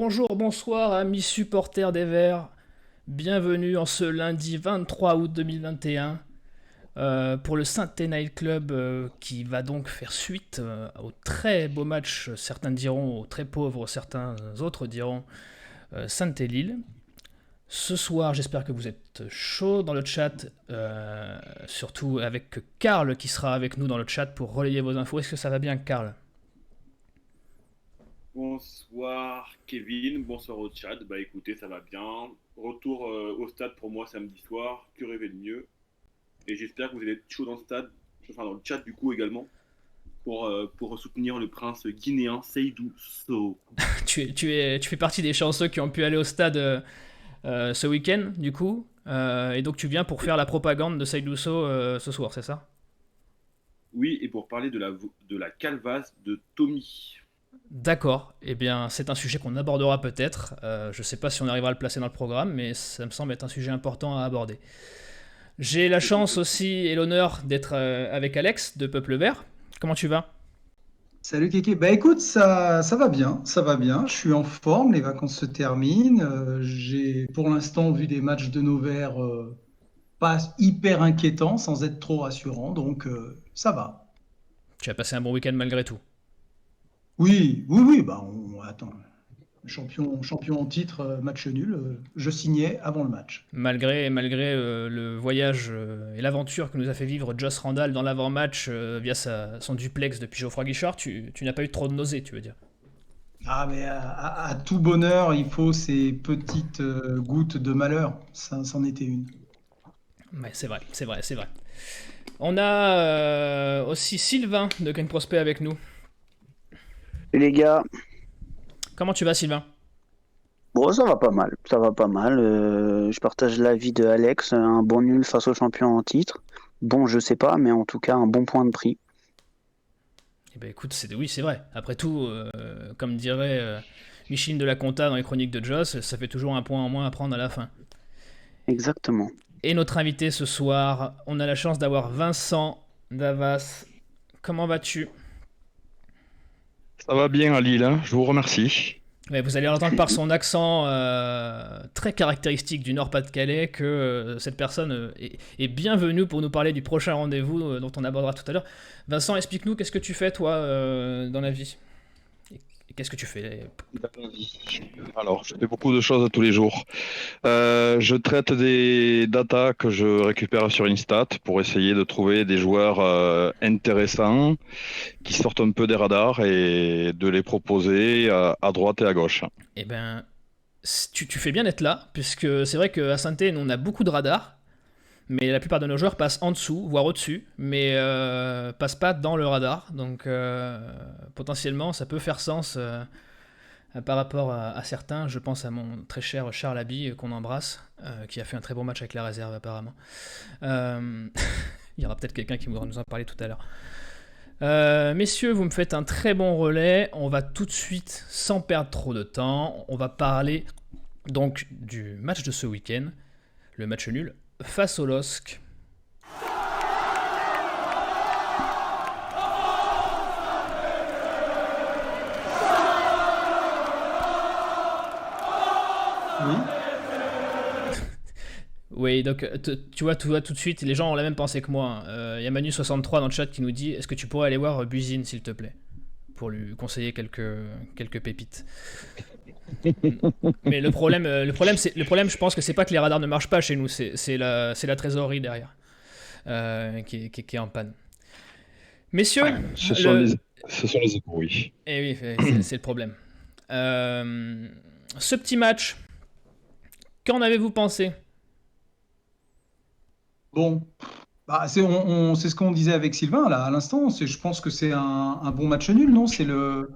Bonjour, bonsoir, amis supporters des Verts. Bienvenue en ce lundi 23 août 2021 pour le Saint-Étienne Night Club qui va donc faire suite au très beau match, certains diront au très pauvre, certains autres diront Saint-Étienne-Lille. Ce soir, j'espère que vous êtes chaud dans le chat, surtout avec Karl qui sera avec nous dans le chat pour relayer vos infos. Est-ce que ça va bien, Karl? Bonsoir Kevin, bonsoir au chat. Bah écoutez, ça va bien. Retour au stade pour moi samedi soir. Que rêver de mieux? Et j'espère que vous allez être chaud dans le stade, enfin dans le chat du coup également, pour soutenir le prince guinéen Seydou Sow. Tu fais partie des chanceux qui ont pu aller au stade ce week-end, du coup. Et donc tu viens pour faire la propagande de Seydou Sow ce soir, c'est ça? Oui, et pour parler de la calvasse de Tommy. D'accord, eh bien c'est un sujet qu'on abordera peut-être. Je sais pas si on arrivera à le placer dans le programme, mais ça me semble être un sujet important à aborder. J'ai la chance aussi et l'honneur d'être avec Alex de Peuple Vert. Comment tu vas? Salut Kéké. Bah écoute, ça va bien, ça va bien. Je suis en forme, les vacances se terminent. J'ai pour l'instant vu des matchs de nos Verts pas hyper inquiétants, sans être trop rassurants, donc ça va. Tu as passé un bon week-end malgré tout. Oui, oui, oui. Bah attends, champion en titre, match nul. Je signais avant le match. Malgré le voyage et l'aventure que nous a fait vivre Joss Randall dans l'avant-match via son duplex depuis Geoffroy Guichard, tu n'as pas eu trop de nausées, tu veux dire? Ah mais à tout bonheur, il faut ces petites gouttes de malheur. Ça, c'en était une. Ouais, c'est vrai, c'est vrai, c'est vrai. On a aussi Sylvain de Green Prospect avec nous. Et les gars, Comment tu vas, Sylvain? bon, ça va pas mal, ça va pas mal. Je partage l'avis de Alex, un bon nul face au champion en titre. Bon, je sais pas, mais en tout cas, un bon point de prix. Eh ben écoute, oui, c'est vrai. Après tout, comme dirait Micheline de la Conta dans les chroniques de Joss, ça fait toujours un point en moins à prendre à la fin. Exactement. Et notre invité ce soir, on a la chance d'avoir Vincent Davas. Comment vas-tu? Ça va bien à Lille, hein, je vous remercie. Ouais, vous allez entendre par son accent très caractéristique du Nord-Pas-de-Calais que cette personne est bienvenue pour nous parler du prochain rendez-vous dont on abordera tout à l'heure. Vincent, explique-nous qu'est-ce que tu fais toi dans la vie et qu'est-ce que tu fais? Alors, je fais beaucoup de choses tous les jours. Je traite des datas que je récupère sur Instat pour essayer de trouver des joueurs intéressants qui sortent un peu des radars et de les proposer à droite et à gauche. Eh ben, tu fais bien d'être là, puisque c'est vrai qu'à Saint-Étienne, on a beaucoup de radars, mais la plupart de nos joueurs passent en dessous, voire au-dessus, mais passent pas dans le radar. Donc potentiellement, ça peut faire sens par rapport à certains. Je pense à mon très cher Charles Aby, qu'on embrasse, qui a fait un très bon match avec la réserve apparemment. Euh, Il y aura peut-être quelqu'un qui voudra nous en parler tout à l'heure. Messieurs, vous me faites un très bon relais. On va tout de suite, sans perdre trop de temps, on va parler donc du match de ce week-end, le match nul face au LOSC. Oui. Oui, donc tu vois tout de suite, les gens ont la même pensée que moi. Il y a Manu63 dans le chat qui nous dit est-ce que tu pourrais aller voir Buzine, s'il te plaît, pour lui conseiller quelques pépites. Mais le problème, je pense que c'est pas que les radars ne marchent pas chez nous, c'est la trésorerie derrière qui est en panne. Messieurs, Ce sont les échos, oui. eh oui, c'est le problème. Ce petit match, qu'en avez-vous pensé? Bon, bah, c'est ce qu'on disait avec Sylvain là à l'instant. Je pense que c'est un bon match nul, non? C'est le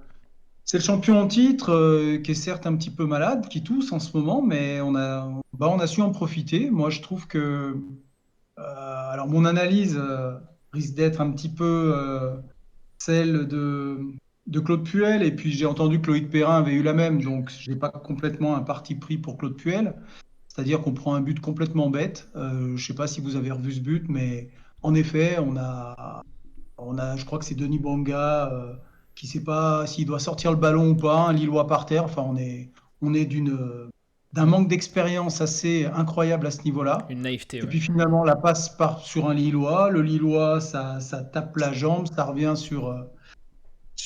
champion en titre qui est certes un petit peu malade, qui tousse en ce moment, mais on a su en profiter. Moi, je trouve que, alors mon analyse risque d'être un petit peu celle de Claude Puel, et puis j'ai entendu que Loïc Perrin avait eu la même, donc j'ai pas complètement un parti pris pour Claude Puel. C'est-à-dire qu'on prend un but complètement bête. Je ne sais pas si vous avez revu ce but, mais en effet, je crois que c'est Denis Bouanga qui ne sait pas s'il doit sortir le ballon ou pas, un Lillois par terre. Enfin, on est d'un manque d'expérience assez incroyable à ce niveau-là. Une naïveté, Et ouais. puis finalement, la passe part sur un Lillois. Le Lillois, ça tape la jambe, ça revient sur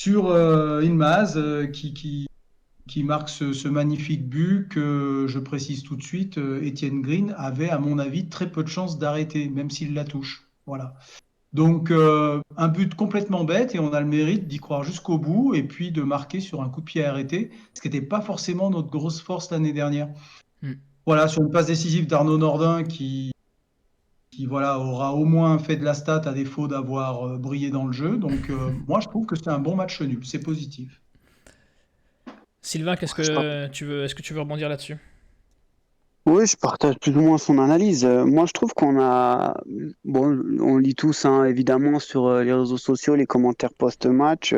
Yılmaz qui marque ce magnifique but que, je précise tout de suite, Étienne Green avait, à mon avis, très peu de chances d'arrêter, même s'il la touche. Voilà. Donc, un but complètement bête et on a le mérite d'y croire jusqu'au bout et puis de marquer sur un coup de pied arrêté, ce qui n'était pas forcément notre grosse force l'année dernière. Hmm. Voilà, sur une passe décisive d'Arnaud Nordin qui voilà, aura au moins fait de la stat à défaut d'avoir brillé dans le jeu. Donc, moi, je trouve que c'est un bon match nul, c'est positif. Sylvain, est-ce que tu veux rebondir là-dessus? Oui, je partage plus ou moins son analyse. Moi, je trouve qu'on a, bon, on lit tous, hein, évidemment, sur les réseaux sociaux, les commentaires post-match.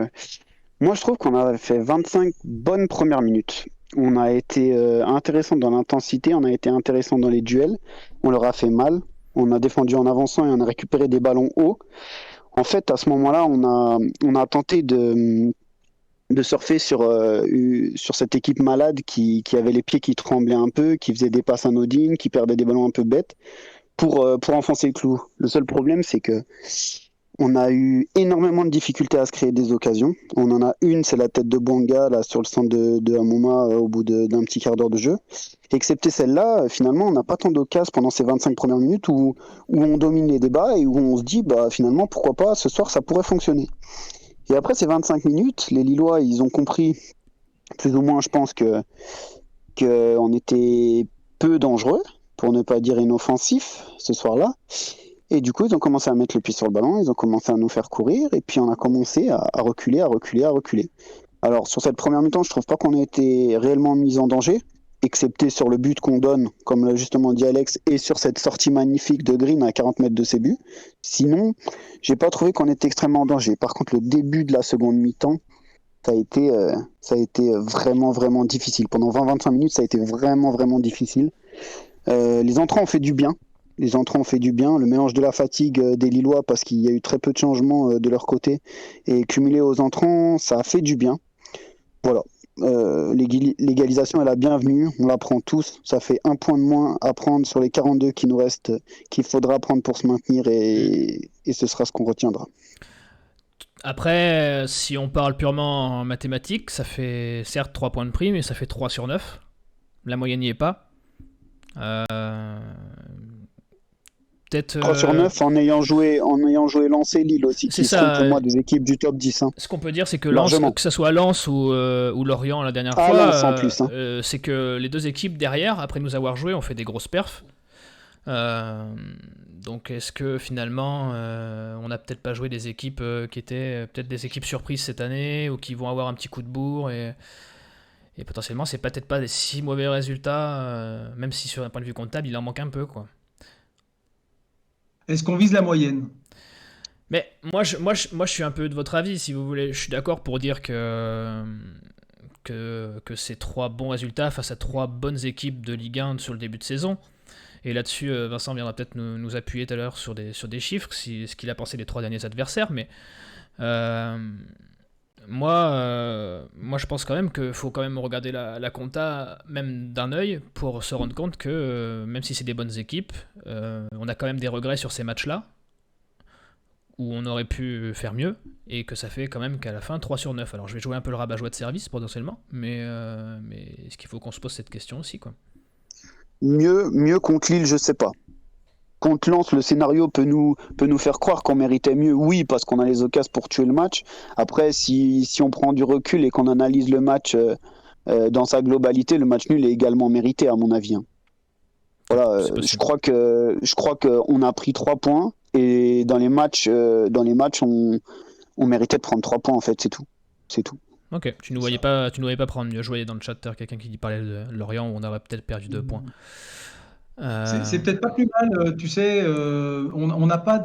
Moi, je trouve qu'on a fait 25 bonnes premières minutes. On a été intéressant dans l'intensité, on a été intéressant dans les duels. On leur a fait mal. On a défendu en avançant et on a récupéré des ballons hauts. En fait, à ce moment-là, on a tenté de surfer sur cette équipe malade qui avait les pieds qui tremblaient un peu, qui faisait des passes anodines, qui perdait des ballons un peu bêtes pour enfoncer le clou. Le seul problème, c'est que on a eu énormément de difficultés à se créer des occasions. On en a une, c'est la tête de Bouanga là, sur le centre de Amouma au bout d'un petit quart d'heure de jeu. Excepté celle-là, finalement, on n'a pas tant d'occasions pendant ces 25 premières minutes où on domine les débats et où on se dit, bah, finalement, pourquoi pas, ce soir, ça pourrait fonctionner. Et après ces 25 minutes, les Lillois, ils ont compris, plus ou moins, je pense, qu'on était peu dangereux, pour ne pas dire inoffensif, ce soir-là. Et du coup, ils ont commencé à mettre le pied sur le ballon, ils ont commencé à nous faire courir, et puis on a commencé à reculer, à reculer, à reculer. Alors, sur cette première mi-temps, je trouve pas qu'on ait été réellement mis en danger, excepté sur le but qu'on donne, comme l'a justement dit Alex, et sur cette sortie magnifique de Green à 40 mètres de ses buts. Sinon, j'ai pas trouvé qu'on était extrêmement en danger. Par contre, le début de la seconde mi-temps, ça a été vraiment, vraiment difficile. Pendant 20-25 minutes, ça a été vraiment, vraiment difficile. Les entrants ont fait du bien. Les entrants ont fait du bien. Le mélange de la fatigue des Lillois, parce qu'il y a eu très peu de changements de leur côté, et cumulé aux entrants, ça a fait du bien. Voilà. L'égalisation est la bienvenue, on la prend tous. Ça fait un point de moins à prendre sur les 42 qui nous restent, qu'il faudra prendre pour se maintenir, et ce sera ce qu'on retiendra. Après, si on parle purement en mathématiques, ça fait certes 3 points de prime, mais ça fait 3 sur 9. La moyenne n'y est pas. Peut-être. 3 sur 9 en ayant joué Lens et Lille aussi, C'est qui sont ça. pour moi des équipes du top 10. Hein. Ce qu'on peut dire, c'est que Largement. que ce soit Lens ou Lorient la dernière Ah, fois, Lens en plus. Hein. c'est que les deux équipes derrière, après nous avoir joué, ont fait des grosses perfs. Donc est-ce que finalement on n'a peut-être pas joué des équipes qui étaient peut-être des équipes surprises cette année ou qui vont avoir un petit coup de bourre et potentiellement c'est peut-être pas des si mauvais résultats, même si sur un point de vue comptable il en manque un peu quoi. Est-ce qu'on vise la moyenne? Mais moi je suis un peu de votre avis si vous voulez. Je suis d'accord pour dire que c'est 3 bons résultats face à 3 bonnes équipes de Ligue 1 sur le début de saison. Et là-dessus, Vincent viendra peut-être nous appuyer tout à l'heure sur des chiffres, ce qu'il a pensé des 3 derniers adversaires. Mais moi, je pense quand même qu'il faut quand même regarder la compta même d'un œil pour se rendre compte que même si c'est des bonnes équipes, on a quand même des regrets sur ces matchs-là où on aurait pu faire mieux et que ça fait quand même qu'à la fin 3 sur 9. Alors je vais jouer un peu le rabat-joie de service potentiellement, mais est-ce qu'il faut qu'on se pose cette question aussi quoi. Mieux contre Lille, je sais pas. Contre Lens, le scénario peut nous faire croire qu'on méritait mieux, oui, parce qu'on a les occasions pour tuer le match. Après, si on prend du recul et qu'on analyse le match dans sa globalité, le match nul est également mérité, à mon avis. Hein. Voilà, je crois qu'on a pris 3 points et dans les matchs, on méritait de prendre 3 points en fait, c'est tout. Ok, tu ne voyais pas prendre mieux. Je voyais dans le chat quelqu'un qui parlait de Lorient où on aurait peut-être perdu 2 points. C'est peut-être pas plus mal, tu sais, on n'a pas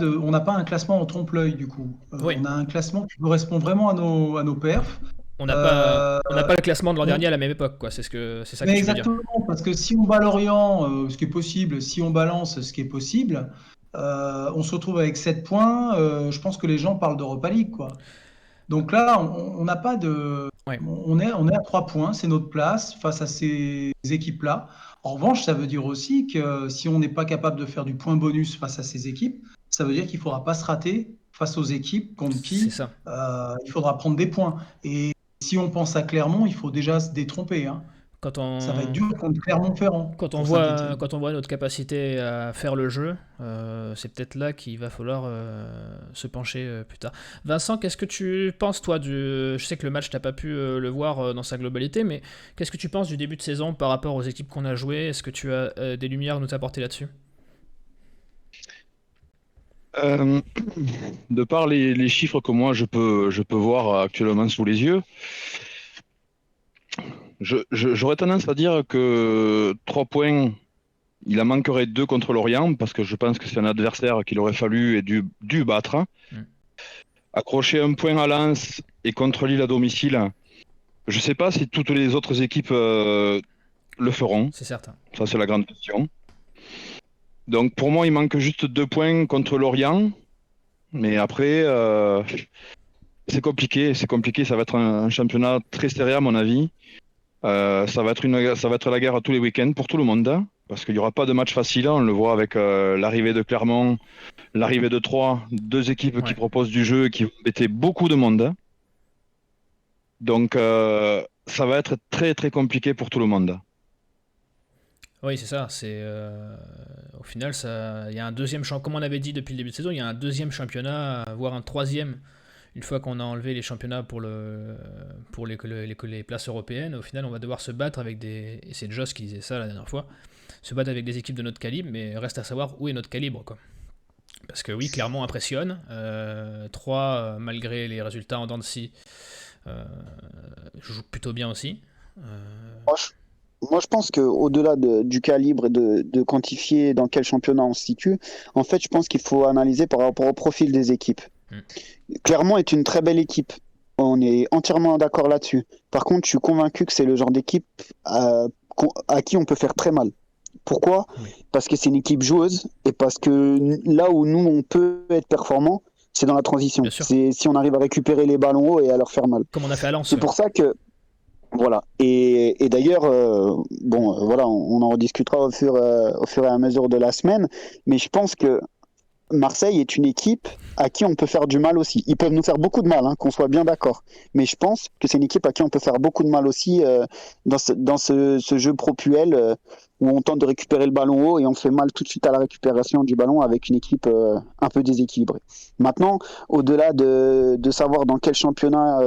un classement en trompe-l'œil du coup. Oui. On a un classement qui correspond vraiment à nos perfs. On n'a pas le classement de l'an dernier à la même époque, quoi. C'est ça que tu veux dire. Exactement, parce que si on bat Lorient, ce qui est possible, si on balance ce qui est possible, on se retrouve avec 7 points. Je pense que les gens parlent d'Europa League, quoi. Donc là, on n'a pas de. Ouais, On est à 3 points, c'est notre place face à ces équipes-là. En revanche, ça veut dire aussi que si on n'est pas capable de faire du point bonus face à ces équipes, ça veut dire qu'il ne faudra pas se rater face aux équipes contre c'est qui ça. il faudra prendre des points. Et si on pense à Clermont, il faut déjà se détromper, hein. Quand Ça va être on, dur contre Clermont-Ferrand Quand on pour voit, Saint-Étienne. quand on voit notre capacité à faire le jeu, c'est peut-être là qu'il va falloir se pencher plus tard. Vincent, qu'est-ce que tu penses, toi, je sais que le match, t'as pas pu le voir dans sa globalité, mais qu'est-ce que tu penses du début de saison par rapport aux équipes qu'on a jouées? Est-ce que tu as des lumières à nous apporter là-dessus? Euh, de par les chiffres que moi je peux voir actuellement sous les yeux, j'aurais tendance à dire que 3 points, il en manquerait 2 contre Lorient, parce que je pense que c'est un adversaire qu'il aurait fallu et dû battre. Hmm, Accrocher un point à Lens et contre Lille à domicile, je ne sais pas si toutes les autres équipes le feront. c'est certain. Ça, c'est la grande question. Donc pour moi, il manque juste 2 points contre Lorient. Mais après, c'est compliqué. C'est compliqué. Ça va être un championnat très serré, à mon avis. Ça va être la guerre à tous les week-ends pour tout le monde, hein, parce qu'il n'y aura pas de match facile. On le voit avec l'arrivée de Clermont, l'arrivée de Troyes, deux équipes qui Ouais. proposent du jeu et qui vont embêter beaucoup de monde, hein. Donc, ça va être très très compliqué pour tout le monde. Oui, c'est ça. Au final, il y a un deuxième champ. Comme on avait dit depuis le début de saison, il y a un deuxième championnat, voire un troisième. Une fois qu'on a enlevé les championnats pour les places européennes, au final, on va devoir se battre avec des. Et c'est Joss qui disait ça la dernière fois. Se battre avec des équipes de notre calibre, mais reste à savoir où est notre calibre, quoi. Parce que oui, Clermont impressionne. 3, malgré les résultats en dents de scie, euh, joue plutôt bien aussi. Euh, Moi, je pense qu'au-delà du calibre et de quantifier dans quel championnat on se situe, en fait, je pense qu'il faut analyser par rapport au profil des équipes. hmm, Clermont est une très belle équipe. On est entièrement d'accord là-dessus. Par contre, je suis convaincu que c'est le genre d'équipe à qui on peut faire très mal. Pourquoi? oui, Parce que c'est une équipe joueuse et parce que là où nous, on peut être performant, c'est dans la transition. bien sûr. C'est si on arrive à récupérer les ballons hauts et à leur faire mal. Comme on a fait à Lens, C'est ouais. pour ça que, voilà. Et d'ailleurs, bon, voilà, on en rediscutera au fur et à mesure de la semaine. Mais je pense que Marseille est une équipe à qui on peut faire du mal aussi. Ils peuvent nous faire beaucoup de mal, hein, qu'on soit bien d'accord. Mais je pense que c'est une équipe à qui on peut faire beaucoup de mal aussi dans ce jeu propuel où on tente de récupérer le ballon haut et on fait mal tout de suite à la récupération du ballon avec une équipe un peu déséquilibrée. Maintenant, au-delà de savoir dans quel championnat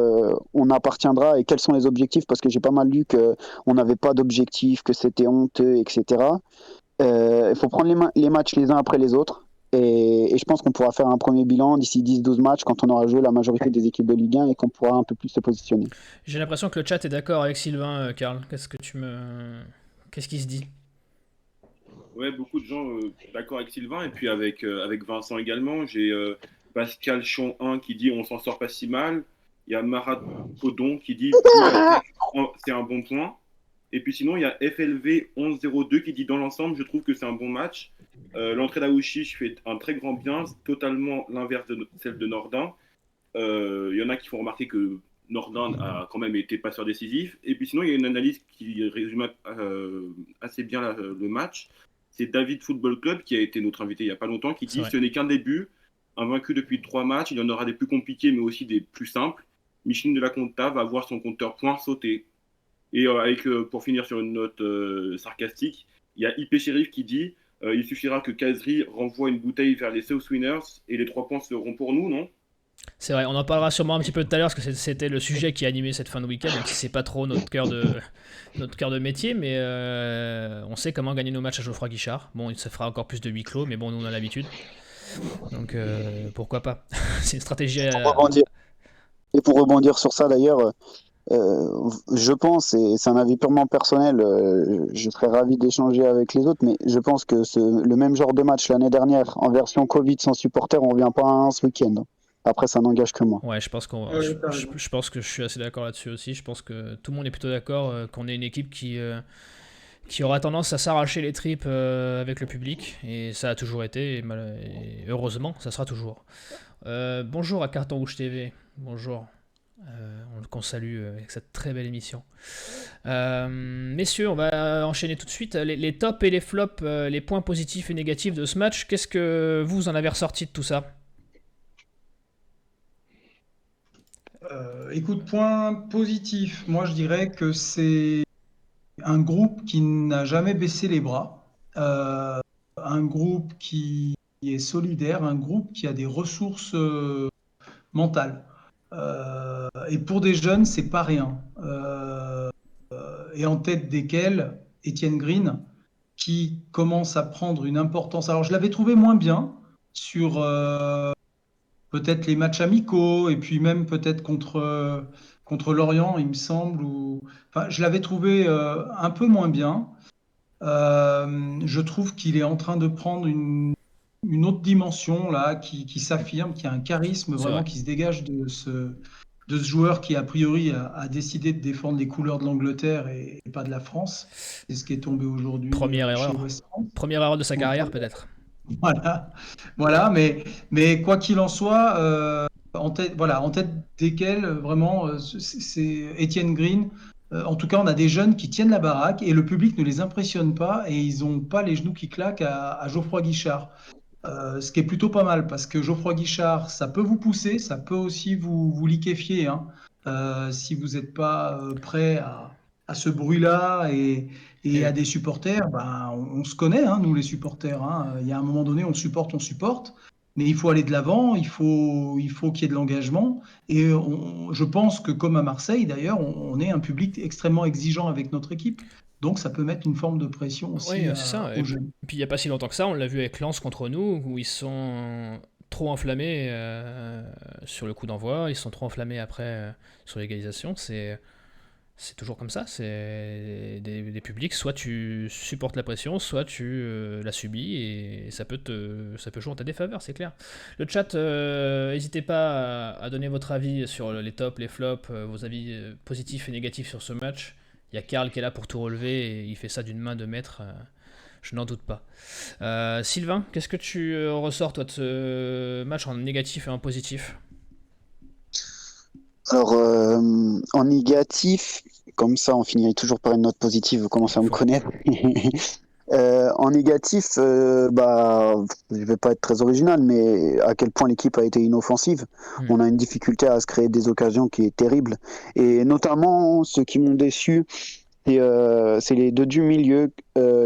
on appartiendra et quels sont les objectifs, parce que j'ai pas mal lu qu'on n'avait pas d'objectifs, que c'était honteux, etc. Il faut prendre les matchs les uns après les autres. Et je pense qu'on pourra faire un premier bilan d'ici 10-12 matchs quand on aura joué la majorité des équipes de Ligue 1 et qu'on pourra un peu plus se positionner. J'ai l'impression que le chat est d'accord avec Sylvain, Karl. Qu'est-ce qui se dit? Ouais, beaucoup de gens d'accord avec Sylvain et puis avec Vincent également. J'ai Pascal Chon 1 qui dit on s'en sort pas si mal. Il y a Marat Codon qui dit vu la tête, c'est un bon point. Et puis sinon, il y a FLV 1102 qui dit dans l'ensemble, je trouve que c'est un bon match. L'entrée d'Aouchiche fait un très grand bien, c'est totalement l'inverse de celle de Nordin. Il y en a qui font remarquer que Nordin a quand même été passeur décisif. Et puis sinon, il y a une analyse qui résume assez bien le match. C'est David Football Club qui a été notre invité il n'y a pas longtemps, qui C'est dit vrai. ce n'est qu'un début, invaincu depuis 3 matchs, il y en aura des plus compliqués mais aussi des plus simples. Micheline de la Conta va voir son compteur point sauter. Et pour finir sur une note sarcastique, il y a IP Sheriff qui dit il suffira que Kazri renvoie une bouteille vers les South Winners et les 3 points seront pour nous, non? C'est vrai, on en parlera sûrement un petit peu tout à l'heure parce que c'était le sujet qui a animé cette fin de week-end, même si c'est pas trop notre cœur de métier, mais on sait comment gagner nos matchs à Geoffroy Guichard. Bon, ça fera encore plus de huis clos, mais bon, nous on a l'habitude. Donc pourquoi pas? C'est une stratégie Pour rebondir, et pour rebondir sur ça d'ailleurs, je pense, et c'est un avis purement personnel, je serais ravi d'échanger avec les autres, mais je pense que le même genre de match l'année dernière, en version Covid sans supporters, on ne revient pas à un ce week-end. Après, ça n'engage que moi. Ouais, je pense T'as raison. je pense que je suis assez d'accord là-dessus aussi. Je pense que tout le monde est plutôt d'accord qu'on est une équipe qui aura tendance à s'arracher les tripes avec le public, et ça a toujours été, et heureusement, ça sera toujours. Bonjour à Carton Rouge TV. Bonjour. qu'on salue avec cette très belle émission. Messieurs, on va enchaîner tout de suite. Les tops et les flops, les points positifs et négatifs de ce match, qu'est-ce que vous en avez ressorti de tout ça? Écoute, point positif, moi je dirais que c'est un groupe qui n'a jamais baissé les bras, un groupe qui est solidaire, un groupe qui a des ressources mentales. Et pour des jeunes, c'est pas rien. Et en tête desquels, Étienne Green, qui commence à prendre une importance. Alors je l'avais trouvé moins bien sur peut-être les matchs amicaux, et puis même peut-être contre Lorient, il me semble. Enfin, je l'avais trouvé un peu moins bien. Je trouve qu'il est en train de prendre une autre dimension là, qui s'affirme, qui a un charisme C'est vraiment vrai. qui se dégage de ce joueur qui, a priori, a décidé de défendre les couleurs de l'Angleterre et pas de la France. C'est ce qui est tombé aujourd'hui Première chez erreur. West Ham. Première erreur de sa Donc, carrière, peut-être. voilà, voilà, mais quoi qu'il en soit, en tête desquels vraiment, c'est Étienne Green. En tout cas, on a des jeunes qui tiennent la baraque et le public ne les impressionne pas et ils n'ont pas les genoux qui claquent à Geoffroy Guichard. Ce qui est plutôt pas mal parce que Geoffroy Guichard, ça peut vous pousser, ça peut aussi vous liquéfier, hein. Si vous n'êtes pas prêt à ce bruit-là et à Et des supporters, ben, on se connaît, hein, nous les supporters, hein. Il y a un moment donné, on supporte, mais il faut aller de l'avant, il faut qu'il y ait de l'engagement. Et je pense que comme à Marseille, d'ailleurs, on est un public extrêmement exigeant avec notre équipe. Donc ça peut mettre une forme de pression oui, aussi c'est ça. aux Et jeunes. puis il n'y a pas si longtemps que ça, on l'a vu avec Lens contre nous, où ils sont trop enflammés sur le coup d'envoi, ils sont trop enflammés après sur l'égalisation. C'est toujours comme ça. C'est des publics, soit tu supportes la pression, soit tu la subis, et ça peut jouer en ta défaveur, c'est clair. Le chat, n'hésitez pas à donner votre avis sur les tops, les flops, vos avis positifs et négatifs sur ce match. Il y a Karl qui est là pour tout relever et il fait ça d'une main de maître. Je n'en doute pas. Sylvain, qu'est-ce que tu ressors toi de ce match en négatif et en positif? Alors, en négatif, comme ça, on finirait toujours par une note positive, vous commencez à me Faut. connaître. En négatif, bah, je vais pas être très original, mais à quel point l'équipe a été inoffensive. Hmm. On a une difficulté à se créer des occasions qui est terrible. Et notamment, ceux qui m'ont déçu, c'est les deux du milieu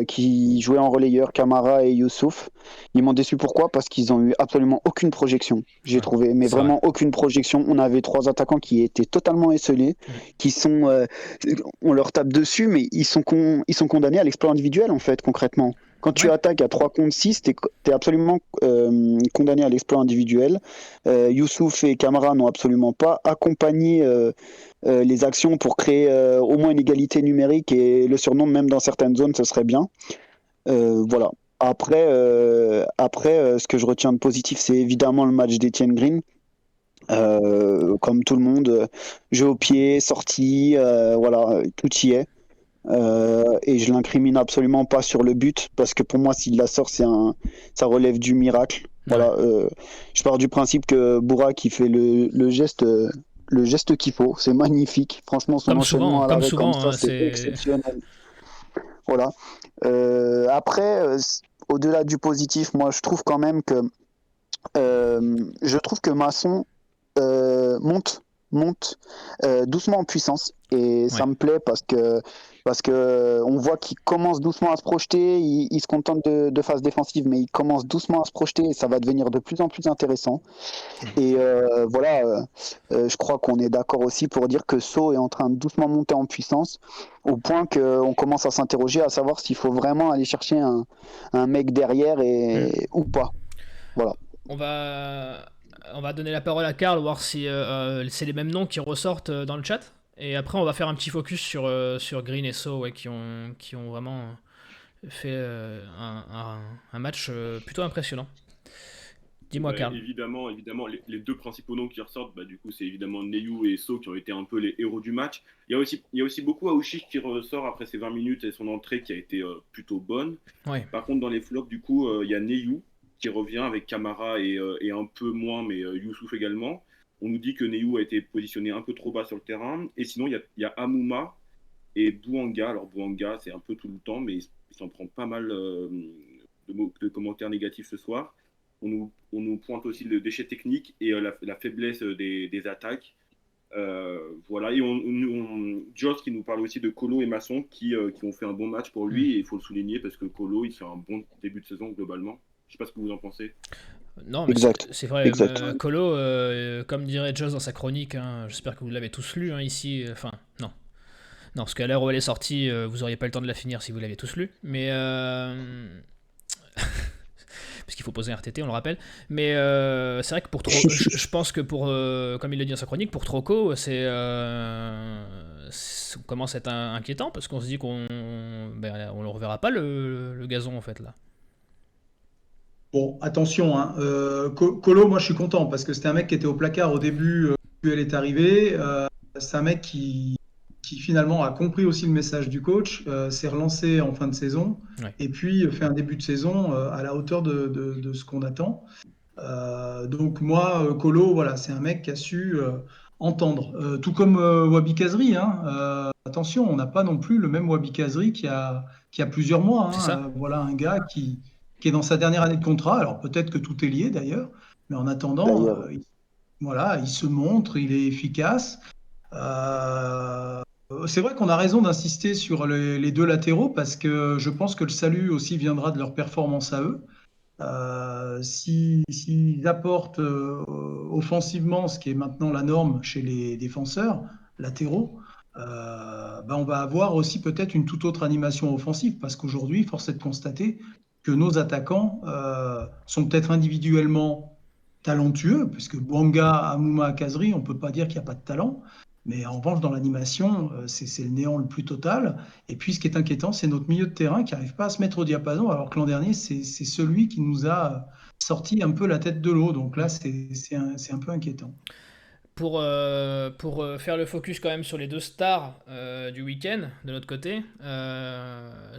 qui jouaient en relayeur, Camara et Youssouf. Ils m'ont déçu pourquoi? Parce qu'ils ont eu absolument aucune projection, j'ai Ouais, trouvé, mais c'est vrai. vraiment aucune projection. On avait trois attaquants qui étaient totalement esselés, Hmm. qui sont, on leur tape dessus, mais ils sont condamnés à l'exploit individuel en fait, concrètement. Quand tu Ouais. attaques à 3 contre 6, tu es absolument condamné à l'exploit individuel. Youssouf et Camara n'ont absolument pas accompagné les actions pour créer au moins une égalité numérique et le surnom même dans certaines zones, ce serait bien. Voilà. Après, ce que je retiens de positif, c'est évidemment le match d'Étienne Green. Comme tout le monde, jeu au pied, sortie, voilà, tout y est. Et je l'incrimine absolument pas sur le but parce que pour moi, s'il la sort, ça relève du miracle. Ouais. Voilà. Je pars du principe que Bourak qui fait le geste qu'il faut, c'est magnifique. Franchement, son enchaînement à Comme l'arrêt comme souvent, ça, hein, c'est c'est. exceptionnel. Voilà. Après, au-delà du positif, moi, je trouve quand même que je trouve que Masson monte doucement en puissance et Ouais. ça me plaît parce que on voit qu'il commence doucement à se projeter. Il se contente de phases défensives, mais il commence doucement à se projeter et ça va devenir de plus en plus intéressant. Et voilà, je crois qu'on est d'accord aussi pour dire que So est en train de doucement monter en puissance au point qu'on commence à s'interroger à savoir s'il faut vraiment aller chercher un mec derrière Hmm. ou pas. Voilà. On va, on va donner la parole à Karl, voir si c'est les mêmes noms qui ressortent dans le chat. Et après, on va faire un petit focus sur Green et So, ouais, qui ont vraiment fait un match plutôt impressionnant. Dis-moi, Bah, Karl. évidemment, les deux principaux noms qui ressortent, bah, du coup, c'est évidemment Neyou et So qui ont été un peu les héros du match. Il y a aussi beaucoup Aouchiche qui ressort après ses 20 minutes et son entrée qui a été plutôt bonne. Ouais. Par contre, dans les flops, du coup, il y a Neyou qui revient avec Camara et un peu moins, mais Youssouf également. On nous dit que Neyou a été positionné un peu trop bas sur le terrain. Et sinon, il y a Amouma et Bouanga. Alors, Bouanga, c'est un peu tout le temps, mais il s'en prend pas mal de commentaires négatifs ce soir. On nous pointe aussi le déchet technique et la faiblesse des attaques. Voilà, et Joss qui nous parle aussi de Kolo et Masson qui ont fait un bon match pour lui, et il faut le souligner parce que Kolo il fait un bon début de saison globalement. Je sais pas ce que vous en pensez. Non, mais Exact. c'est vrai, Exact. Colo, comme dirait Joss dans sa chronique, hein, j'espère que vous l'avez tous lu ici, enfin, non. Non, parce qu'à l'heure où elle est sortie, vous auriez pas le temps de la finir si vous l'aviez tous lu, mais... parce qu'il faut poser un RTT, on le rappelle. Mais c'est vrai que pour Troco, je pense que pour, comme il le dit dans sa chronique, pour Troco, ça commence à être inquiétant parce qu'on se dit qu'on on ne reverra pas le gazon en fait là. Bon, attention, hein. Colo, moi je suis content parce que c'était un mec qui était au placard au début, quand elle est arrivée. C'est un mec qui finalement a compris aussi le message du coach, s'est relancé en fin de saison, Ouais. et puis fait un début de saison à la hauteur de ce qu'on attend. Donc moi, Colo, voilà, c'est un mec qui a su entendre. Tout comme Wabi Kazri, hein. Attention, on n'a pas non plus le même Wabi Kazri qui a plusieurs mois, C'est hein. ça. Voilà un gars qui est dans sa dernière année de contrat. Alors peut-être que tout est lié d'ailleurs, mais en attendant, D'ailleurs, voilà, il se montre, il est efficace. Euh, c'est vrai qu'on a raison d'insister sur les deux latéraux parce que je pense que le salut aussi viendra de leur performance à eux. S'ils apportent offensivement, ce qui est maintenant la norme chez les défenseurs latéraux, on va avoir aussi peut-être une toute autre animation offensive parce qu'aujourd'hui, force est de constater que nos attaquants sont peut-être individuellement talentueux, puisque Bouanga, Amouma, Kazri, on ne peut pas dire qu'il n'y a pas de talent, mais en revanche, dans l'animation, c'est le néant le plus total. Et puis, ce qui est inquiétant, c'est notre milieu de terrain qui n'arrive pas à se mettre au diapason, alors que l'an dernier, c'est celui qui nous a sorti un peu la tête de l'eau. Donc là, c'est un peu inquiétant. Pour faire le focus quand même sur les deux stars du week-end, de notre côté,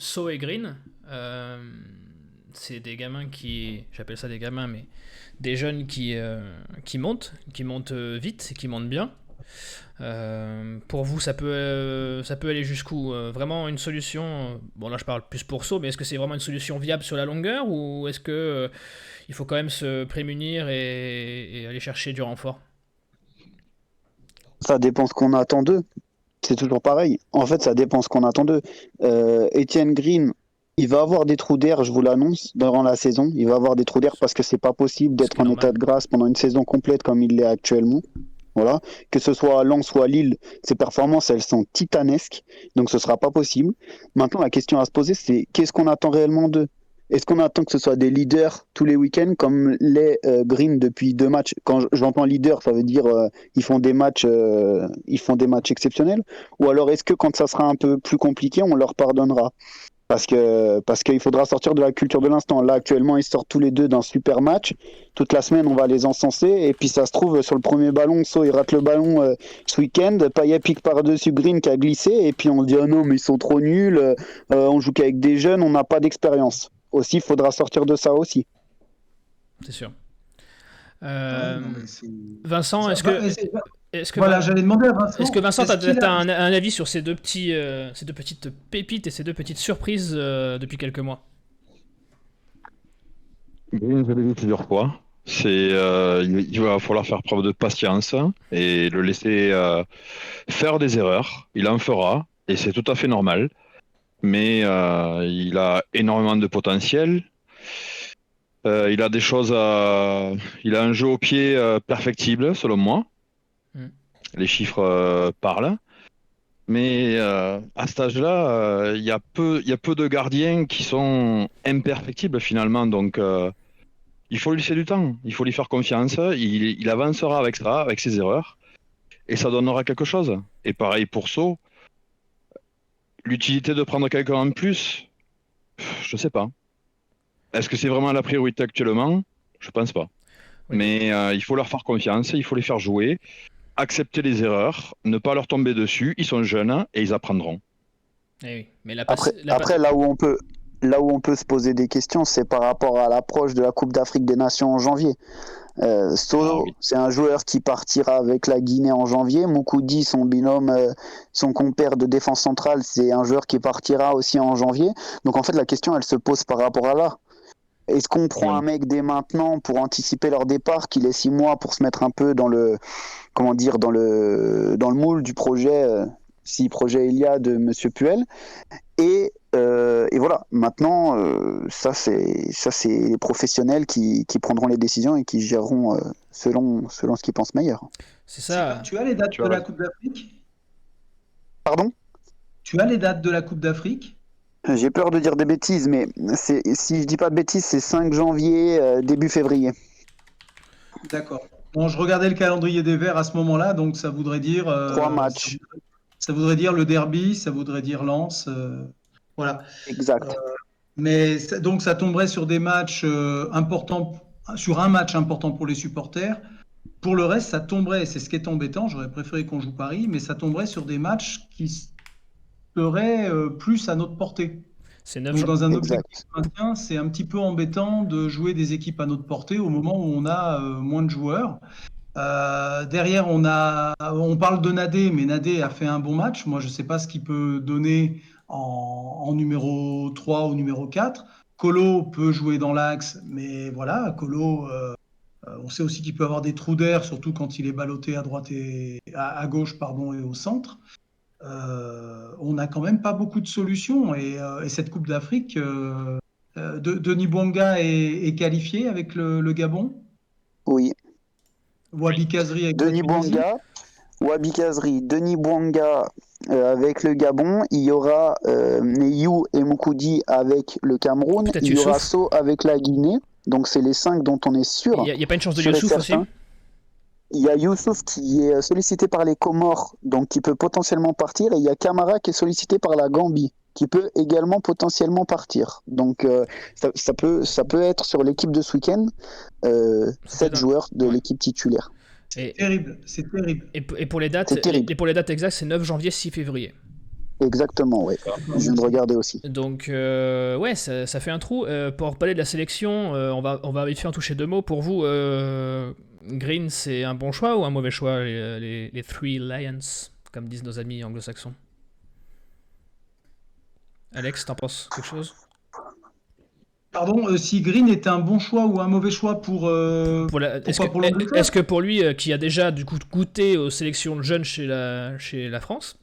So et Green, c'est des gamins j'appelle ça des gamins, mais des jeunes qui montent vite, qui montent bien. Pour vous, ça peut aller jusqu'où? Vraiment une solution, bon là je parle plus pour So, mais est-ce que c'est vraiment une solution viable sur la longueur ou est-ce que il faut quand même se prémunir et aller chercher du renfort? ça dépend ce qu'on attend d'eux. C'est toujours pareil. En fait, ça dépend ce qu'on attend d'eux. Etienne Green, il va avoir des trous d'air, je vous l'annonce, durant la saison. Il va avoir des trous d'air parce que c'est pas possible Ce d'être qui est en normal. état de grâce pendant une saison complète comme il l'est actuellement. Voilà. Que ce soit à Lens ou à Lille, ses performances, elles sont titanesques. Donc ce sera pas possible. Maintenant, la question à se poser, c'est qu'est-ce qu'on attend réellement d'eux? Est-ce qu'on attend que ce soit des leaders tous les week-ends comme les Green depuis 2 matchs? Quand j'entends leader, ça veut dire ils font des matchs exceptionnels. Ou alors est-ce que quand ça sera un peu plus compliqué, on leur pardonnera? Parce qu'il faudra sortir de la culture de l'instant. Là, actuellement, ils sortent tous les deux d'un super match. Toute la semaine, on va les encenser. Et puis, ça se trouve, sur le premier ballon, So, il rate le ballon ce week-end. Payet pique par-dessus Green qui a glissé. Et puis, on dit, oh non, mais ils sont trop nuls. On joue qu'avec des jeunes, on n'a pas d'expérience. Aussi, il faudra sortir de ça aussi. C'est sûr. Ouais, non, mais Vincent, ça- est-ce va- que voilà, j'allais demander à Vincent. est-ce que Vincent, est-ce qu'il t'as a- un avis sur ces deux petites pépites et ces deux petites surprises depuis quelques mois? Green, je l'ai vu plusieurs fois. Il va falloir faire preuve de patience et le laisser faire des erreurs. Il en fera et c'est tout à fait normal. Mais il a énormément de potentiel. Il a il a un jeu au pied perfectible, selon moi. Mm. Les chiffres parlent. Mais à cet âge-là, il y a peu de gardiens qui sont imperfectibles finalement. Donc, il faut lui laisser du temps. Il faut lui faire confiance. Il avancera avec ça, avec ses erreurs. Et ça donnera quelque chose. Et pareil pour So. L'utilité de prendre quelqu'un en plus, je sais pas. Est-ce que c'est vraiment la priorité actuellement? Je pense pas. Oui. Mais il faut leur faire confiance, il faut les faire jouer, accepter les erreurs, ne pas leur tomber dessus. Ils sont jeunes et ils apprendront. Eh oui, mais Après, là où on peut se poser des questions, c'est par rapport à l'approche de la Coupe d'Afrique des Nations en janvier. So, oui. c'est un joueur qui partira avec la Guinée en janvier. Moukoudi, son binôme, son compère de défense centrale, c'est un joueur qui partira aussi en janvier. Donc en fait, la question, elle se pose par rapport à là. Est-ce qu'on prend Oui. un mec dès maintenant pour anticiper leur départ, qu'il ait 6 mois pour se mettre un peu dans le, comment dire, dans le moule du projet, si projet il y a de Monsieur Puel. Et voilà, maintenant, ça c'est les professionnels qui prendront les décisions et qui géreront selon ce qu'ils pensent meilleur. C'est Sylvain, ça. tu as les dates Tu de as la raison. Coupe d'Afrique? Pardon? Tu as les dates de la Coupe d'Afrique? J'ai peur de dire des bêtises, mais si je dis pas de bêtises, c'est 5 janvier, début février. D'accord. Bon, je regardais le calendrier des Verts à ce moment-là, donc ça voudrait dire, 3 matchs, ça voudrait dire le derby, ça voudrait dire Lens, voilà. exact. Mais donc ça tomberait sur des matchs importants, sur un match important pour les supporters. Pour le reste, ça tomberait, c'est ce qui est embêtant, j'aurais préféré qu'on joue Paris, mais ça tomberait sur des matchs qui seraient plus à notre portée. C'est 9 Donc jours. dans un objectif Exact. de maintien, c'est un petit peu embêtant de jouer des équipes à notre portée au moment où on a moins de joueurs. Derrière, on parle de Nadé, mais Nadé a fait un bon match. Moi, je ne sais pas ce qu'il peut donner en numéro 3 ou numéro 4. Colo peut jouer dans l'axe, mais voilà, Colo, on sait aussi qu'il peut avoir des trous d'air, surtout quand il est ballotté à droite et à gauche, pardon, et au centre. On n'a quand même pas beaucoup de solutions. Et cette Coupe d'Afrique, Denis Bouanga est qualifié avec le Gabon. Oui. Wabi Kazri avec la Denis Tunisie. Bouanga, Wabi Kazri, Denis Bouanga avec le Gabon. Il y aura Neyou et Moukoudi avec le Cameroun. Peut-être Il y aura Youssouf. So avec la Guinée. Donc c'est les 5 dont on est Il sûr. n'y a pas une chance de Sûr et Youssouf aussi? certain. Il y a Youssouf qui est sollicité par les Comores, donc qui peut potentiellement partir. Et il y a Camara qui est sollicité par la Gambie, qui peut également potentiellement partir. Donc ça peut être sur l'équipe de ce week-end, Ça peut 7 être- joueurs de ouais. l'équipe titulaire. Et, Terrible, c'est terrible. et pour les dates, C'est terrible. pour les dates exactes, c'est 9 janvier, 6 février. Exactement, oui. Je viens de regarder aussi. Donc, ouais, ça fait un trou. Pour parler de la sélection, on va vite fait en toucher 2 mots. Pour vous, Green, c'est un bon choix ou un mauvais choix, les Three Lions, comme disent nos amis anglo-saxons? Alex, t'en penses quelque chose? Pardon, si Green est un bon choix ou un mauvais choix pour l'Angleterre? Est-ce que pour lui, qui a déjà du coup goûté aux sélections de jeunes chez la France,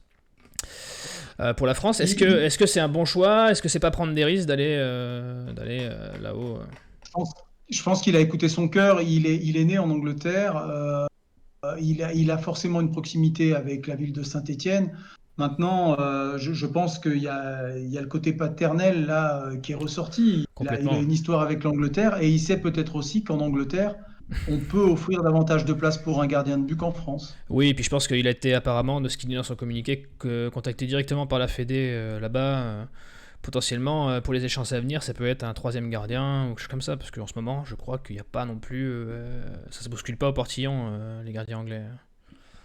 pour la France, est-ce que c'est un bon choix? Est-ce que c'est pas prendre des risques d'aller là-haut? Je pense qu'il a écouté son cœur. Il est né en Angleterre. Il a forcément une proximité avec la ville de Saint-Étienne. Maintenant, je pense qu'il y a le côté paternel là qui est ressorti. Il a Complètement. une histoire avec l'Angleterre et il sait peut-être aussi qu'en Angleterre, on peut offrir davantage de place pour un gardien de but qu'en France. Oui, et puis je pense qu'il a été apparemment, de ce qu'il dit dans son communiqué, contacté directement par la Fédé là-bas. Potentiellement, pour les échéances à venir, ça peut être un 3e gardien ou quelque chose comme ça, parce qu'en ce moment, je crois qu'il n'y a pas non plus. Ça se bouscule pas au portillon, les gardiens anglais.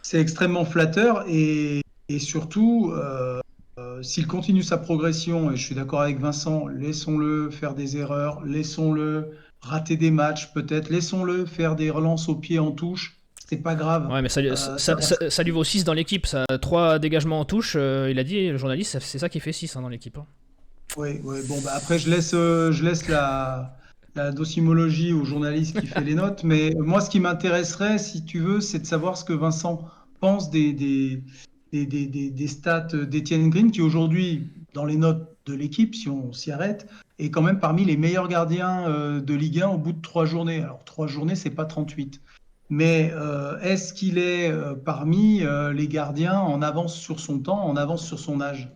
C'est extrêmement flatteur et surtout, s'il continue sa progression, et je suis d'accord avec Vincent, laissons-le faire des erreurs, laissons-le rater des matchs peut-être, laissons-le faire des relances au pied en touche, c'est pas grave. Ouais, mais ça lui vaut 6 dans l'équipe, ça. 3 dégagements en touche, il a dit, le journaliste, c'est ça qui fait 6 dans l'équipe. Oui, bon, bah après, je laisse la docimologie au journaliste qui fait les notes, mais moi, ce qui m'intéresserait, si tu veux, c'est de savoir ce que Vincent pense des stats d'Étienne Green, qui aujourd'hui, dans les notes de l'équipe, si on s'y arrête, est quand même parmi les meilleurs gardiens de Ligue 1 au bout de 3 journées. Alors, 3 journées, c'est pas 38. Mais est-ce qu'il est parmi les gardiens en avance sur son temps, en avance sur son âge?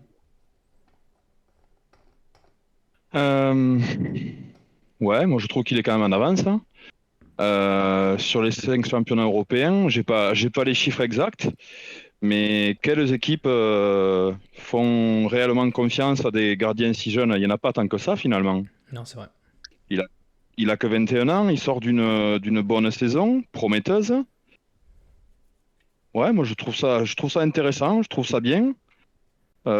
Ouais, moi je trouve qu'il est quand même en avance, hein. Sur les 5 championnats européens, j'ai pas les chiffres exacts, mais quelles équipes font réellement confiance à des gardiens si jeunes? Il n'y en a pas tant que ça finalement. Non, c'est vrai. Il a que 21 ans, il sort d'une bonne saison, prometteuse. Ouais, moi je trouve ça intéressant, je trouve ça bien. Ouais,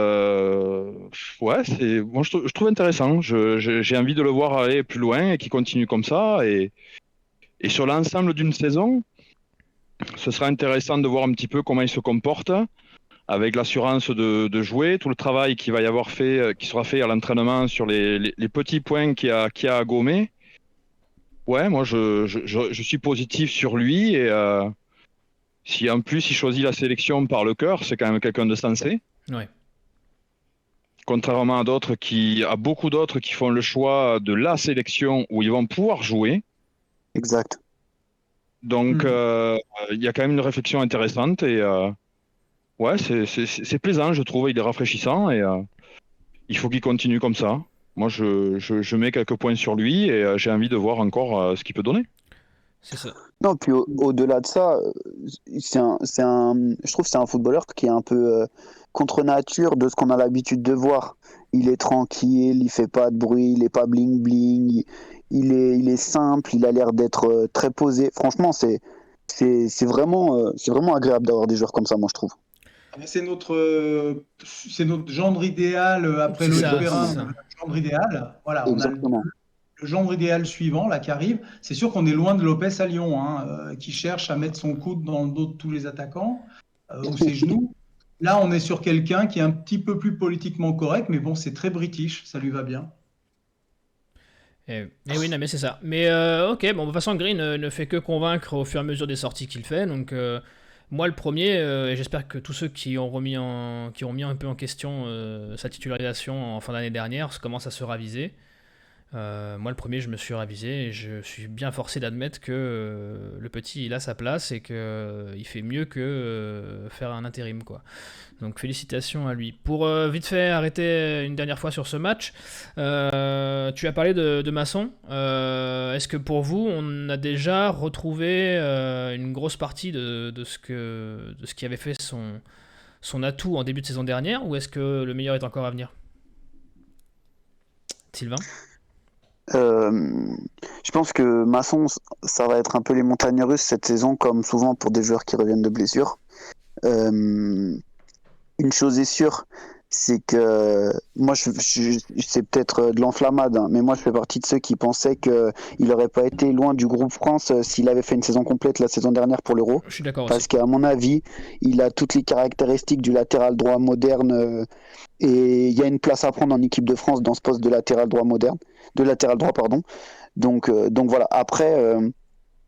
moi je trouve intéressant. J'ai envie de le voir aller plus loin et qu'il continue comme ça. Et Et sur l'ensemble d'une saison, ce sera intéressant de voir un petit peu comment il se comporte, avec l'assurance de jouer, tout le travail qui va y avoir fait, qui sera fait à l'entraînement sur les petits points qu'il y a à gommer. Ouais, moi je suis positif sur lui et si en plus il choisit la sélection par le cœur, c'est quand même quelqu'un de sensé. Ouais. Contrairement à beaucoup d'autres qui font le choix de la sélection où ils vont pouvoir jouer. Exact. Donc il y a quand même une réflexion intéressante et ouais, c'est plaisant, je trouve, il est rafraîchissant et il faut qu'il continue comme ça. Moi, je mets quelques points sur lui et j'ai envie de voir encore ce qu'il peut donner. C'est ça. Non, puis au-delà de ça, je trouve que c'est un footballeur qui est un peu contre nature de ce qu'on a l'habitude de voir. Il est tranquille, il fait pas de bruit, il est pas bling bling, il est simple, il a l'air d'être très posé. Franchement, c'est vraiment agréable d'avoir des joueurs comme ça, moi je trouve. C'est notre gendre idéal après C'est Loïc ça, Perrin, c'est ça. le gendre idéal. Voilà, on a Exactement. le gendre idéal suivant là qui arrive. C'est sûr qu'on est loin de Lopez à Lyon, hein, qui cherche à mettre son coude dans le dos de tous les attaquants ou ses genoux. Là, on est sur quelqu'un qui est un petit peu plus politiquement correct, mais bon, c'est très british, ça lui va bien. Et oui, non, mais c'est ça. Mais ok, bon, de toute façon, Green ne fait que convaincre au fur et à mesure des sorties qu'il fait. Donc, moi, le premier, et j'espère que tous ceux qui ont qui ont mis un peu en question sa titularisation en fin d'année dernière commencent à se raviser. Moi, le premier, je me suis ravisé et je suis bien forcé d'admettre que le petit, il a sa place et qu'il fait mieux que faire un intérim, quoi. Donc, félicitations à lui. Pour vite fait arrêter une dernière fois sur ce match, tu as parlé de Masson. Est-ce que pour vous, on a déjà retrouvé une grosse partie de ce qui avait fait son atout en début de saison dernière, ou est-ce que le meilleur est encore à venir? Sylvain? Je pense que Masson, ça va être un peu les montagnes russes cette saison, comme souvent pour des joueurs qui reviennent de blessures. Une chose est sûre, c'est que moi, c'est peut-être de l'enflammade, hein, mais moi, je fais partie de ceux qui pensaient qu'il n'aurait pas été loin du groupe France s'il avait fait une saison complète la saison dernière pour l'Euro. Je suis d'accord aussi. Parce qu'à mon avis, il a toutes les caractéristiques du latéral droit moderne et il y a une place à prendre en équipe de France dans ce poste de latéral droit moderne, de latéral droit, pardon. Donc voilà. Après,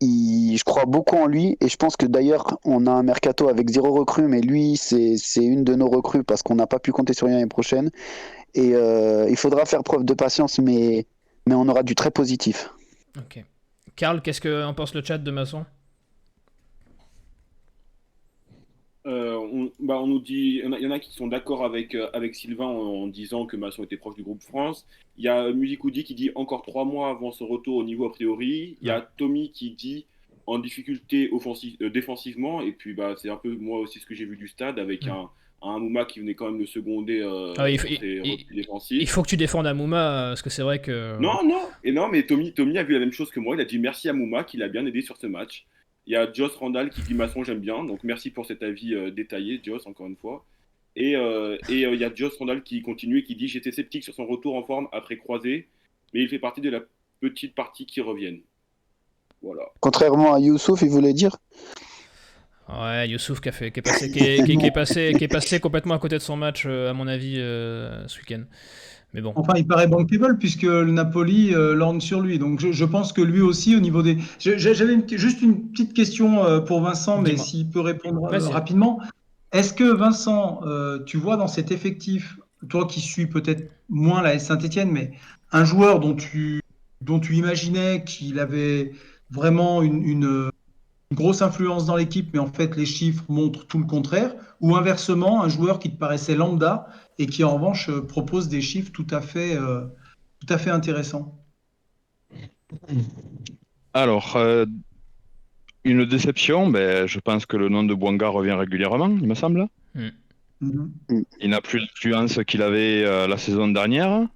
je crois beaucoup en lui et je pense que d'ailleurs on a un mercato avec 0 recrue, mais lui c'est une de nos recrues parce qu'on n'a pas pu compter sur lui l'année prochaine et il faudra faire preuve de patience, mais on aura du très positif. Ok. Karl, qu'est-ce qu'en pense le chat de Masson? On nous dit, il y en a qui sont d'accord avec Sylvain en disant que Masson était proche du groupe France. Il y a Musicoudi qui dit encore 3 mois avant son retour au niveau a priori. Il y a Tommy qui dit en difficulté défensivement. Et puis c'est un peu moi aussi ce que j'ai vu du stade avec un Amouma qui venait quand même le seconder sur ses replis défensifs. Il faut que tu défendes Amouma parce que c'est vrai que... Non, mais Tommy a vu la même chose que moi. Il a dit merci à Amouma qui l'a bien aidé sur ce match. Il y a Joss Randall qui dit Masson, j'aime bien. Donc merci pour cet avis détaillé, Joss, encore une fois. Et il y a Joss Randall qui continue et qui dit j'étais sceptique sur son retour en forme après croisé, mais il fait partie de la petite partie qui reviennent. Voilà. Contrairement à Youssouf, il voulait dire. Ouais, Youssouf qui est passé complètement à côté de son match, à mon avis, ce week-end. Mais bon. Enfin, il paraît bankable puisque le Napoli lorgne sur lui. Donc, je pense que lui aussi, au niveau des... J'avais juste une petite question pour Vincent, mais Dis-moi. s'il peut répondre Vas-y. rapidement. Est-ce que, Vincent, tu vois dans cet effectif, toi qui suis peut-être moins la Saint-Étienne, mais un joueur dont tu imaginais qu'il avait vraiment une grosse influence dans l'équipe, mais en fait, les chiffres montrent tout le contraire, ou inversement, un joueur qui te paraissait lambda et qui, en revanche, propose des chiffres tout à fait intéressants? Alors, une déception, je pense que le nom de Bouanga revient régulièrement, il me semble. Mhm. Il n'a plus l'influence qu'il avait la saison dernière.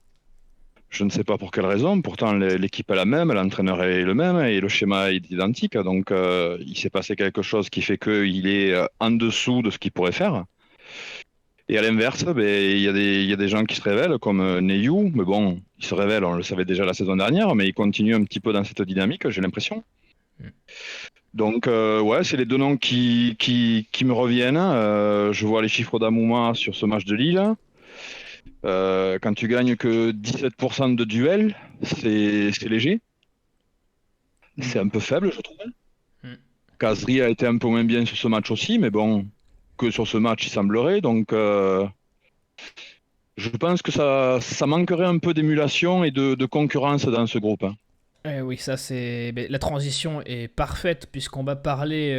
Je ne sais pas pour quelle raison. Pourtant, l'équipe est la même, l'entraîneur est le même et le schéma est identique. Donc, il s'est passé quelque chose qui fait qu'il est en dessous de ce qu'il pourrait faire. Et à l'inverse, il y a des gens qui se révèlent, comme Neyou. Mais bon, il se révèle, on le savait déjà la saison dernière, mais il continue un petit peu dans cette dynamique, j'ai l'impression. Donc, ouais, c'est les deux noms qui me reviennent. Je vois les chiffres d'Amouma sur ce match de Lille. Quand tu gagnes que 17% de duels, c'est léger. C'est un peu faible, je trouve. Mm. Kazri a été un peu moins bien sur ce match aussi, mais bon, que sur ce match, il semblerait. Donc, je pense que ça manquerait un peu d'émulation et de concurrence dans ce groupe, hein. Oui, ça c'est. La transition est parfaite puisqu'on va parler,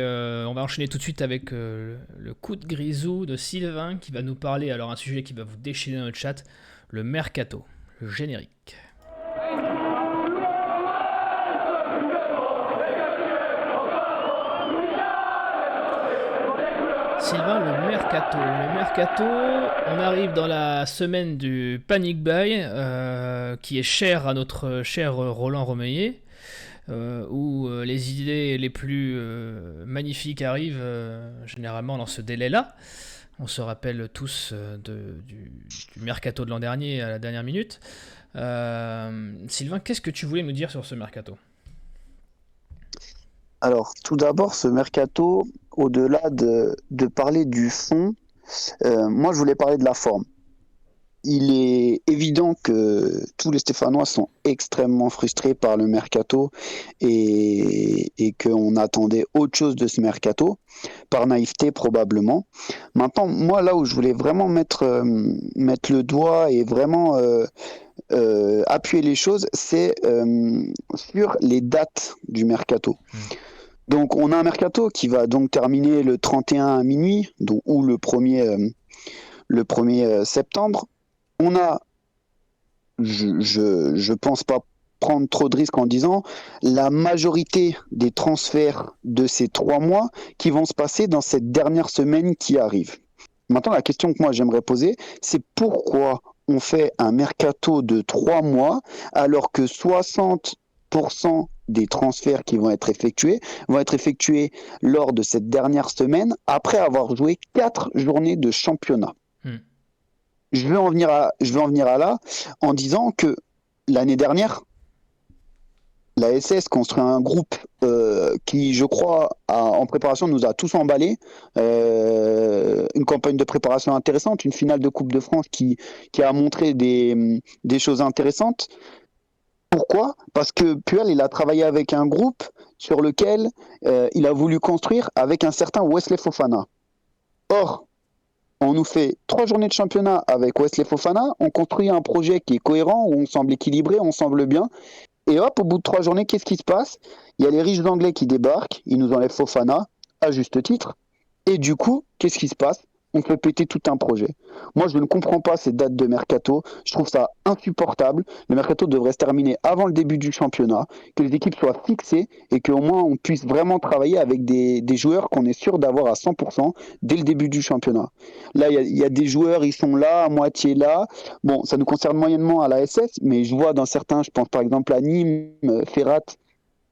on va enchaîner tout de suite avec le coup de grisou de Sylvain qui va nous parler, alors un sujet qui va vous déchirer dans le chat, le mercato, le générique. Sylvain, le mercato, on arrive dans la semaine du panic buy, qui est cher à notre cher Roland Romeillet, où les idées les plus magnifiques arrivent généralement dans ce délai-là. On se rappelle tous du mercato de l'an dernier à la dernière minute. Sylvain, qu'est-ce que tu voulais nous dire sur ce mercato ? Alors, tout d'abord, ce mercato, au-delà de parler du fond, moi je voulais parler de la forme. Il est évident que tous les Stéphanois sont extrêmement frustrés par le mercato et qu'on attendait autre chose de ce mercato, par naïveté probablement. Maintenant, moi là où je voulais vraiment mettre le doigt et vraiment appuyer les choses, c'est sur les dates du mercato. Donc on a un mercato qui va donc terminer le 31 à minuit, ou le 1er septembre. On a, je pense pas prendre trop de risques en disant, la majorité des transferts de ces 3 mois qui vont se passer dans cette dernière semaine qui arrive. Maintenant, la question que moi j'aimerais poser, c'est pourquoi on fait un mercato de 3 mois alors que 60% des transferts qui vont être effectués lors de cette dernière semaine après avoir joué 4 journées de championnat. Je veux en venir à là en disant que l'année dernière, la SS construit un groupe qui, je crois, en préparation nous a tous emballés. Une campagne de préparation intéressante, une finale de Coupe de France qui a montré des choses intéressantes. Pourquoi ? Parce que Puel, il a travaillé avec un groupe sur lequel il a voulu construire avec un certain Wesley Fofana. Or, on nous fait 3 journées de championnat avec Wesley Fofana, on construit un projet qui est cohérent, où on semble équilibré, on semble bien, et hop, au bout de 3 journées, qu'est-ce qui se passe ? Il y a les riches anglais qui débarquent, ils nous enlèvent Fofana, à juste titre, et du coup, qu'est-ce qui se passe ? On peut péter tout un projet. Moi, je ne comprends pas ces dates de mercato. Je trouve ça insupportable. Le mercato devrait se terminer avant le début du championnat, que les équipes soient fixées et qu'au moins on puisse vraiment travailler avec des joueurs qu'on est sûr d'avoir à 100% dès le début du championnat. Là, il y a des joueurs, ils sont là, à moitié là. Bon, ça nous concerne moyennement à la SS, mais je vois dans certains, je pense par exemple à Nîmes, Ferrat,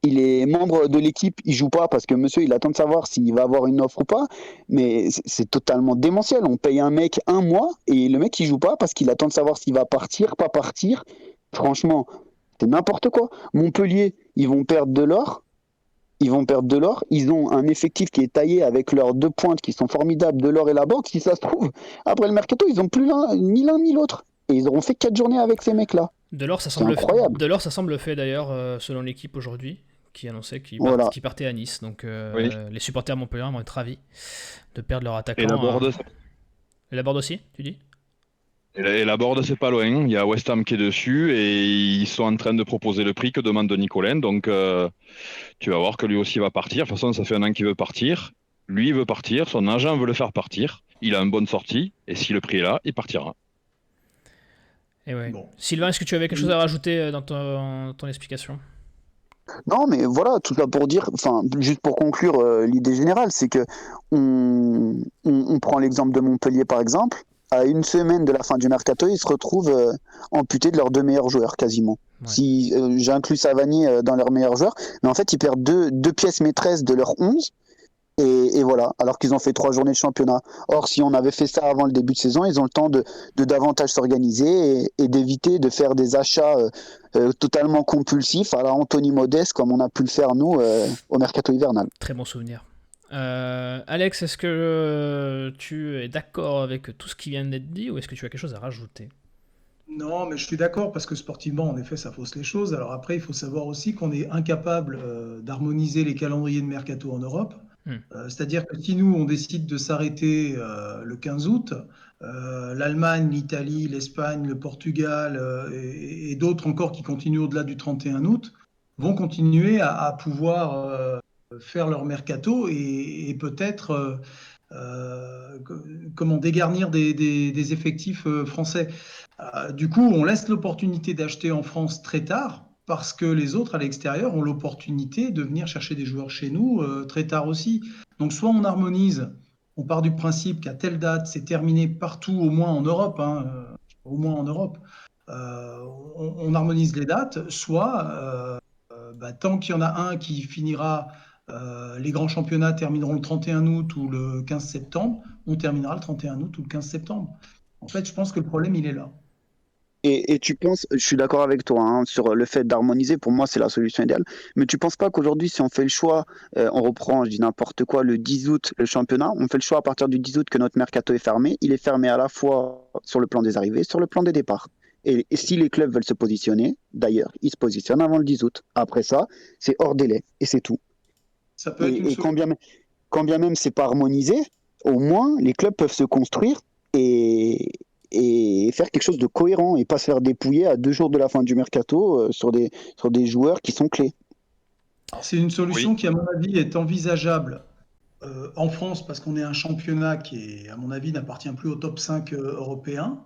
il est membre de l'équipe, il joue pas parce que monsieur il attend de savoir s'il va avoir une offre ou pas, mais c'est totalement démentiel. On paye un mec 1 mois et le mec il joue pas parce qu'il attend de savoir s'il va partir, pas partir. Franchement, c'est n'importe quoi. Montpellier, ils vont perdre de l'or. Ils ont un effectif qui est taillé avec leurs 2 pointes qui sont formidables, de l'or et la banque. Si ça se trouve, après le mercato, ils ont plus ni l'un ni l'autre. Et ils auront fait 4 journées avec ces mecs-là. Delors, ça semble fait d'ailleurs, selon l'équipe aujourd'hui, qui annonçait qu'il partait à Nice. Donc les supporters montpelliérains vont être ravis de perdre leur attaquant. Et la Borde aussi, tu dis ? Et la Borde, c'est pas loin. Il y a West Ham qui est dessus et ils sont en train de proposer le prix que demande Nicolin. Donc tu vas voir que lui aussi va partir. De toute façon, ça fait 1 an qu'il veut partir. Lui, il veut partir. Son agent veut le faire partir. Il a une bonne sortie. Et si le prix est là, il partira. Et ouais. Bon. Sylvain, est-ce que tu avais quelque chose à rajouter dans ton explication ? Non, mais voilà, tout ça pour dire, juste pour conclure l'idée générale, c'est que on prend l'exemple de Montpellier par exemple, à 1 semaine de la fin du mercato, ils se retrouvent amputés de leurs 2 meilleurs joueurs quasiment. Ouais. Si j'inclus Savanier dans leurs meilleurs joueurs, mais en fait ils perdent deux pièces maîtresses de leurs 11, Et voilà, alors qu'ils ont fait 3 journées de championnat. Or, si on avait fait ça avant le début de saison, ils ont le temps de davantage s'organiser et d'éviter de faire des achats totalement compulsifs à la Anthony Modeste, comme on a pu le faire nous au mercato hivernal. Très bon souvenir. Alex, est-ce que tu es d'accord avec tout ce qui vient d'être dit ou est-ce que tu as quelque chose à rajouter? Non, mais je suis d'accord parce que sportivement, en effet, ça fausse les choses. Alors après, il faut savoir aussi qu'on est incapable d'harmoniser les calendriers de mercato en Europe. C'est-à-dire que si nous, on décide de s'arrêter le 15 août, l'Allemagne, l'Italie, l'Espagne, le Portugal et d'autres encore qui continuent au-delà du 31 août vont continuer à pouvoir faire leur mercato et peut-être comment dégarnir des effectifs français. Du coup, on laisse l'opportunité d'acheter en France très tard parce que les autres à l'extérieur ont l'opportunité de venir chercher des joueurs chez nous très tard aussi. Donc, soit on harmonise, on part du principe qu'à telle date, c'est terminé partout, au moins en Europe, au moins en Europe, on harmonise les dates, soit tant qu'il y en a un qui finira, les grands championnats termineront le 31 août ou le 15 septembre, on terminera le 31 août ou le 15 septembre. En fait, je pense que le problème, il est là. Et tu penses, je suis d'accord avec toi sur le fait d'harmoniser, pour moi c'est la solution idéale, mais tu penses pas qu'aujourd'hui si on fait le choix, on reprend, je dis n'importe quoi, le 10 août le championnat, on fait le choix à partir du 10 août que notre mercato est fermé, il est fermé à la fois sur le plan des arrivées, sur le plan des départs. Et si les clubs veulent se positionner, d'ailleurs, ils se positionnent avant le 10 août. Après ça, c'est hors délai, et c'est tout. Ça peut être une Et solution. quand bien même c'est pas harmonisé, au moins les clubs peuvent se construire et, et faire quelque chose de cohérent et pas se faire dépouiller à 2 jours de la fin du mercato sur des joueurs qui sont clés. Alors, c'est une Oui. solution qui, à mon avis, est envisageable en France parce qu'on est un championnat qui, à mon avis, n'appartient plus au top 5 européen.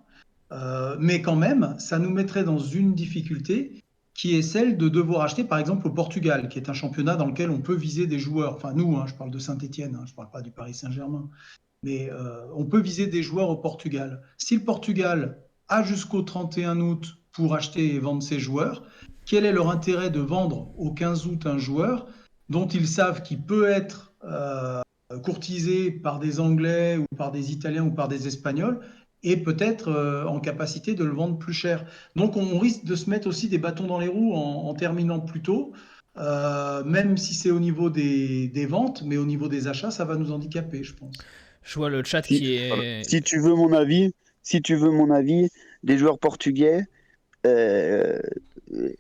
Mais quand même, ça nous mettrait dans une difficulté qui est celle de devoir acheter, par exemple, au Portugal, qui est un championnat dans lequel on peut viser des joueurs. Enfin, nous, je parle de Saint-Étienne, je ne parle pas du Paris Saint-Germain. Mais on peut viser des joueurs au Portugal. Si le Portugal a jusqu'au 31 août pour acheter et vendre ses joueurs, quel est leur intérêt de vendre au 15 août un joueur dont ils savent qu'il peut être courtisé par des Anglais ou par des Italiens ou par des Espagnols et peut-être en capacité de le vendre plus cher. Donc on risque de se mettre aussi des bâtons dans les roues en terminant plus tôt, même si c'est au niveau des ventes, mais au niveau des achats, ça va nous handicaper, je pense. Je vois le chat Si, qui est. si tu veux mon avis, des joueurs portugais, euh,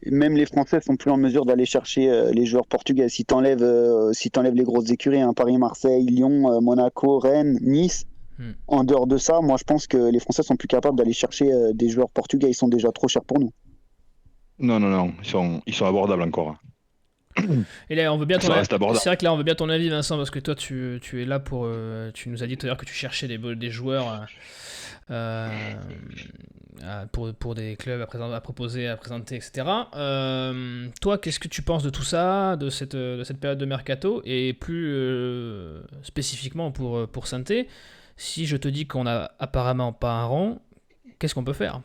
même les Français sont plus en mesure d'aller chercher les joueurs portugais. Si t'enlèves les grosses écuries, Paris, Marseille, Lyon, Monaco, Rennes, Nice, Hmm. en dehors de ça, moi je pense que les Français sont plus capables d'aller chercher des joueurs portugais. Ils sont déjà trop chers pour nous. Non, non, non, ils sont abordables encore. Et là, on veut bien ton Ça avis. reste abordable. C'est vrai que là, on veut bien ton avis, Vincent, parce que toi, tu es là pour. Tu nous as dit tout à l'heure que tu cherchais des joueurs euh, pour des clubs à proposer, à présenter, etc. Toi, qu'est-ce que tu penses de tout ça, de cette période de mercato, et plus spécifiquement pour Saint-Étienne, si je te dis qu'on n'a apparemment pas un rond, qu'est-ce qu'on peut faire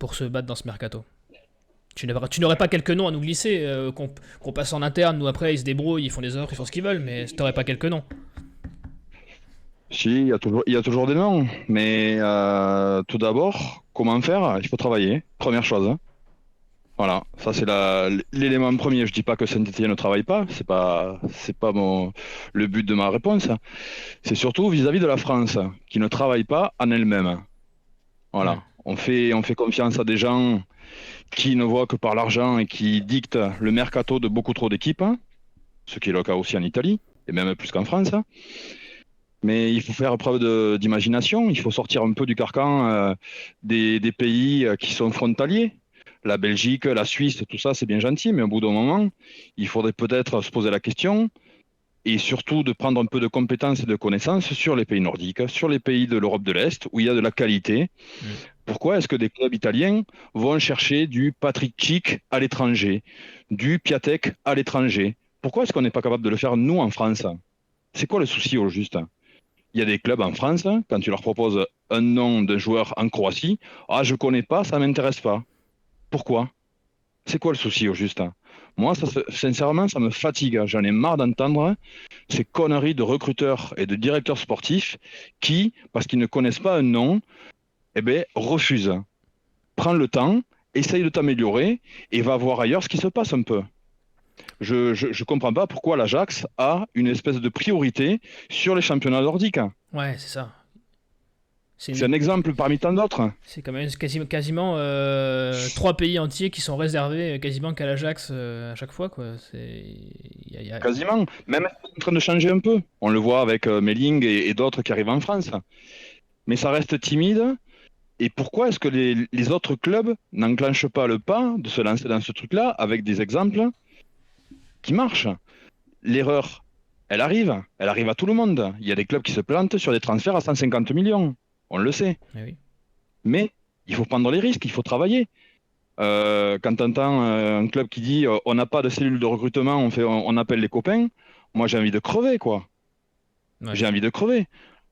pour se battre dans ce mercato? Tu n'aurais pas quelques noms à nous glisser, qu'on passe en interne, nous après ils se débrouillent, ils font des offres, ils font ce qu'ils veulent, mais tu n'aurais pas quelques noms. Si, il y a toujours des noms, mais tout d'abord, comment faire? Il faut travailler, première chose. Voilà, ça c'est l'élément premier. Je dis pas que Saint-Étienne ne travaille pas, c'est pas le but de ma réponse. C'est surtout vis-à-vis de la France, qui ne travaille pas en elle-même. Hmm. Voilà, on fait confiance à des gens qui ne voient que par l'argent et qui dictent le mercato de beaucoup trop d'équipes, ce qui est le cas aussi en Italie, et même plus qu'en France. Mais il faut faire preuve d'imagination, il faut sortir un peu du carcan des pays qui sont frontaliers. La Belgique, la Suisse, tout ça, c'est bien gentil, mais au bout d'un moment, il faudrait peut-être se poser la question et surtout de prendre un peu de compétences et de connaissances sur les pays nordiques, sur les pays de l'Europe de l'Est, où il y a de la qualité. Hmm. Pourquoi est-ce que des clubs italiens vont chercher du Patrick Schick à l'étranger, du Piatek à l'étranger? Pourquoi est-ce qu'on n'est pas capable de le faire nous en France? C'est quoi le souci au juste? Il y a des clubs en France, quand tu leur proposes un nom d'un joueur en Croatie, ah je connais pas, ça m'intéresse pas. Pourquoi? C'est quoi le souci au juste? Moi, sincèrement, ça me fatigue. J'en ai marre d'entendre ces conneries de recruteurs et de directeurs sportifs qui, parce qu'ils ne connaissent pas un nom, refusent. Prends le temps, essaye de t'améliorer et va voir ailleurs ce qui se passe un peu. Je comprends pas pourquoi l'Ajax a une espèce de priorité sur les championnats nordiques. Ouais, c'est ça. C'est un exemple parmi tant d'autres. C'est quand même quasiment 3 pays entiers qui sont réservés quasiment qu'à l'Ajax à chaque fois, quoi. Quasiment. Même c'est en train de changer un peu. On le voit avec Melling et d'autres qui arrivent en France. Mais ça reste timide. Et pourquoi est-ce que les autres clubs n'enclenchent pas le pas de se lancer dans ce truc-là avec des exemples qui marchent? L'erreur, elle arrive à tout le monde. Il y a des clubs qui se plantent sur des transferts à 150 millions. On le sait. Eh oui. Mais il faut prendre les risques, il faut travailler. Quand tu entends un club qui dit on n'a pas de cellule de recrutement, on appelle les copains, moi j'ai envie de crever, quoi. Ouais. J'ai envie de crever.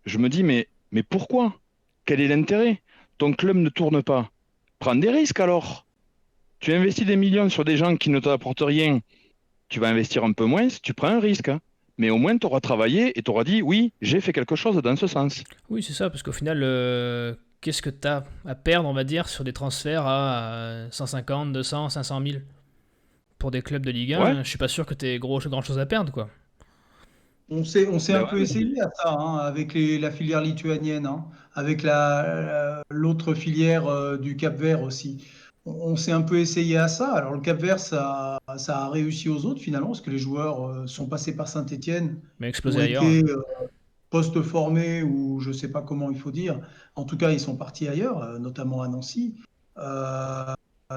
Je me dis, mais pourquoi? Quel est l'intérêt? Ton club ne tourne pas. Prends des risques alors. Tu investis des millions sur des gens qui ne t'apportent rien. Tu vas investir un peu moins, tu prends un risque. Hein. Mais au moins, tu auras travaillé et tu auras dit, oui, j'ai fait quelque chose dans ce sens. Oui, c'est ça, parce qu'au final, qu'est-ce que tu as à perdre, on va dire, sur des transferts à 150, 200, 500 000 pour des clubs de Ligue 1? Ouais. Je suis pas sûr que tu aies grand-chose à perdre, quoi. On s'est un Ben peu ouais. essayé à ça hein, avec la filière lituanienne, hein, avec l'autre filière du Cap-Vert aussi. On s'est un peu essayé à ça. Alors le Cap-Vert, ça a réussi aux autres finalement, parce que les joueurs sont passés par Saint-Étienne, Mais ont exploser ailleurs. été post-formés ou je ne sais pas comment il faut dire. En tout cas, ils sont partis ailleurs, notamment à Nancy. Euh,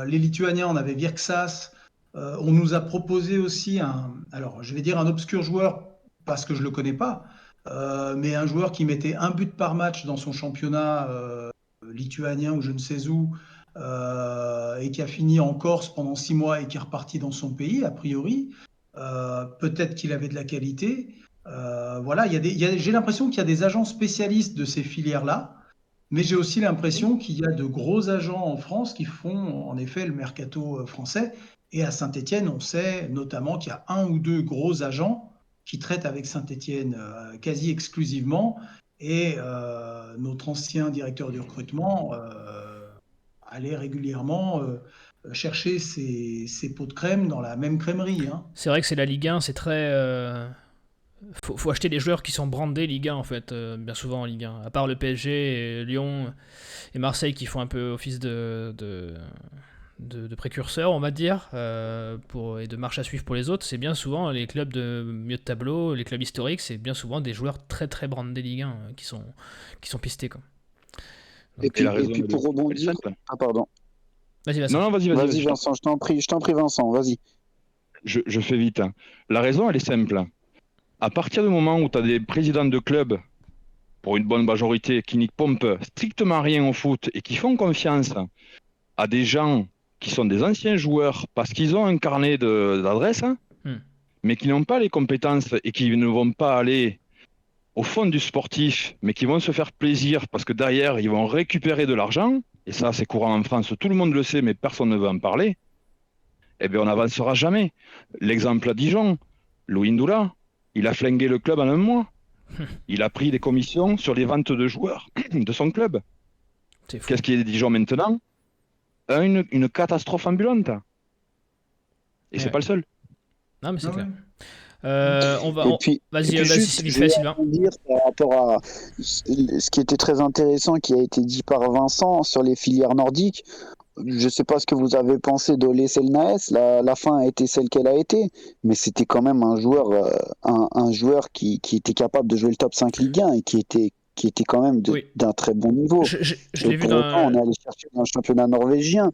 les Lituaniens, on avait Virksas. On nous a proposé aussi alors je vais dire un obscur joueur parce que je le connais pas, mais un joueur qui mettait un but par match dans son championnat lituanien ou je ne sais où, et qui a fini en Corse pendant 6 mois et qui est reparti dans son pays, a priori. Peut-être qu'il avait de la qualité. Voilà, j'ai l'impression qu'il y a des agents spécialistes de ces filières-là, mais j'ai aussi l'impression qu'il y a de gros agents en France qui font en effet le mercato français. Et à Saint-Étienne, on sait notamment qu'il y a un ou deux gros agents qui traitent avec Saint-Étienne quasi exclusivement. Et notre ancien directeur du recrutement allait régulièrement chercher ses pots de crème dans la même crèmerie. Hein. C'est vrai que c'est la Ligue 1, c'est très... faut acheter des joueurs qui sont brandés Ligue 1, en fait, bien souvent en Ligue 1. À part le PSG, et Lyon et Marseille qui font un peu office de précurseurs, on va dire, et de marche à suivre pour les autres. C'est bien souvent les clubs de milieu de tableau, les clubs historiques, c'est bien souvent des joueurs très très brandés Ligue 1 qui sont pistés, quoi. Et puis, pour rebondir... Ah, pardon. Vas-y, Vincent. Non, vas-y. Vas-y, Vincent, je t'en prie, Vincent, vas-y. Je fais vite. Hein. La raison, elle est simple. À partir du moment où tu as des présidents de clubs, pour une bonne majorité, qui n'y pompent strictement rien au foot et qui font confiance à des gens qui sont des anciens joueurs parce qu'ils ont un carnet d'adresses, mais qui n'ont pas les compétences et qui ne vont pas aller au fond du sportif, mais qui vont se faire plaisir parce que derrière, ils vont récupérer de l'argent, et ça, c'est courant en France, tout le monde le sait, mais personne ne veut en parler, eh bien, on n'avancera jamais. L'exemple à Dijon, Louis Ndoula, il a flingué le club en un mois. Il a pris des commissions sur les ventes de joueurs de son club. C'est fou. Qu'est-ce qu'il est Dijon maintenant? Une catastrophe ambulante. Et c'est pas le seul. Non, mais c'est Ah clair. ouais. Vas-y, juste, vite je fait, vais Sylvain. rebondir par rapport à ce qui était très intéressant, qui a été dit par Vincent sur les filières nordiques. Je ne sais pas ce que vous avez pensé d'Ole Selnaes. La fin a été celle qu'elle a été, mais c'était quand même un joueur qui était capable de jouer le top 5 Ligue 1 et qui était quand même Oui. d'un très bon niveau. Je l'ai vu Pour autant, on est allé chercher dans le championnat norvégien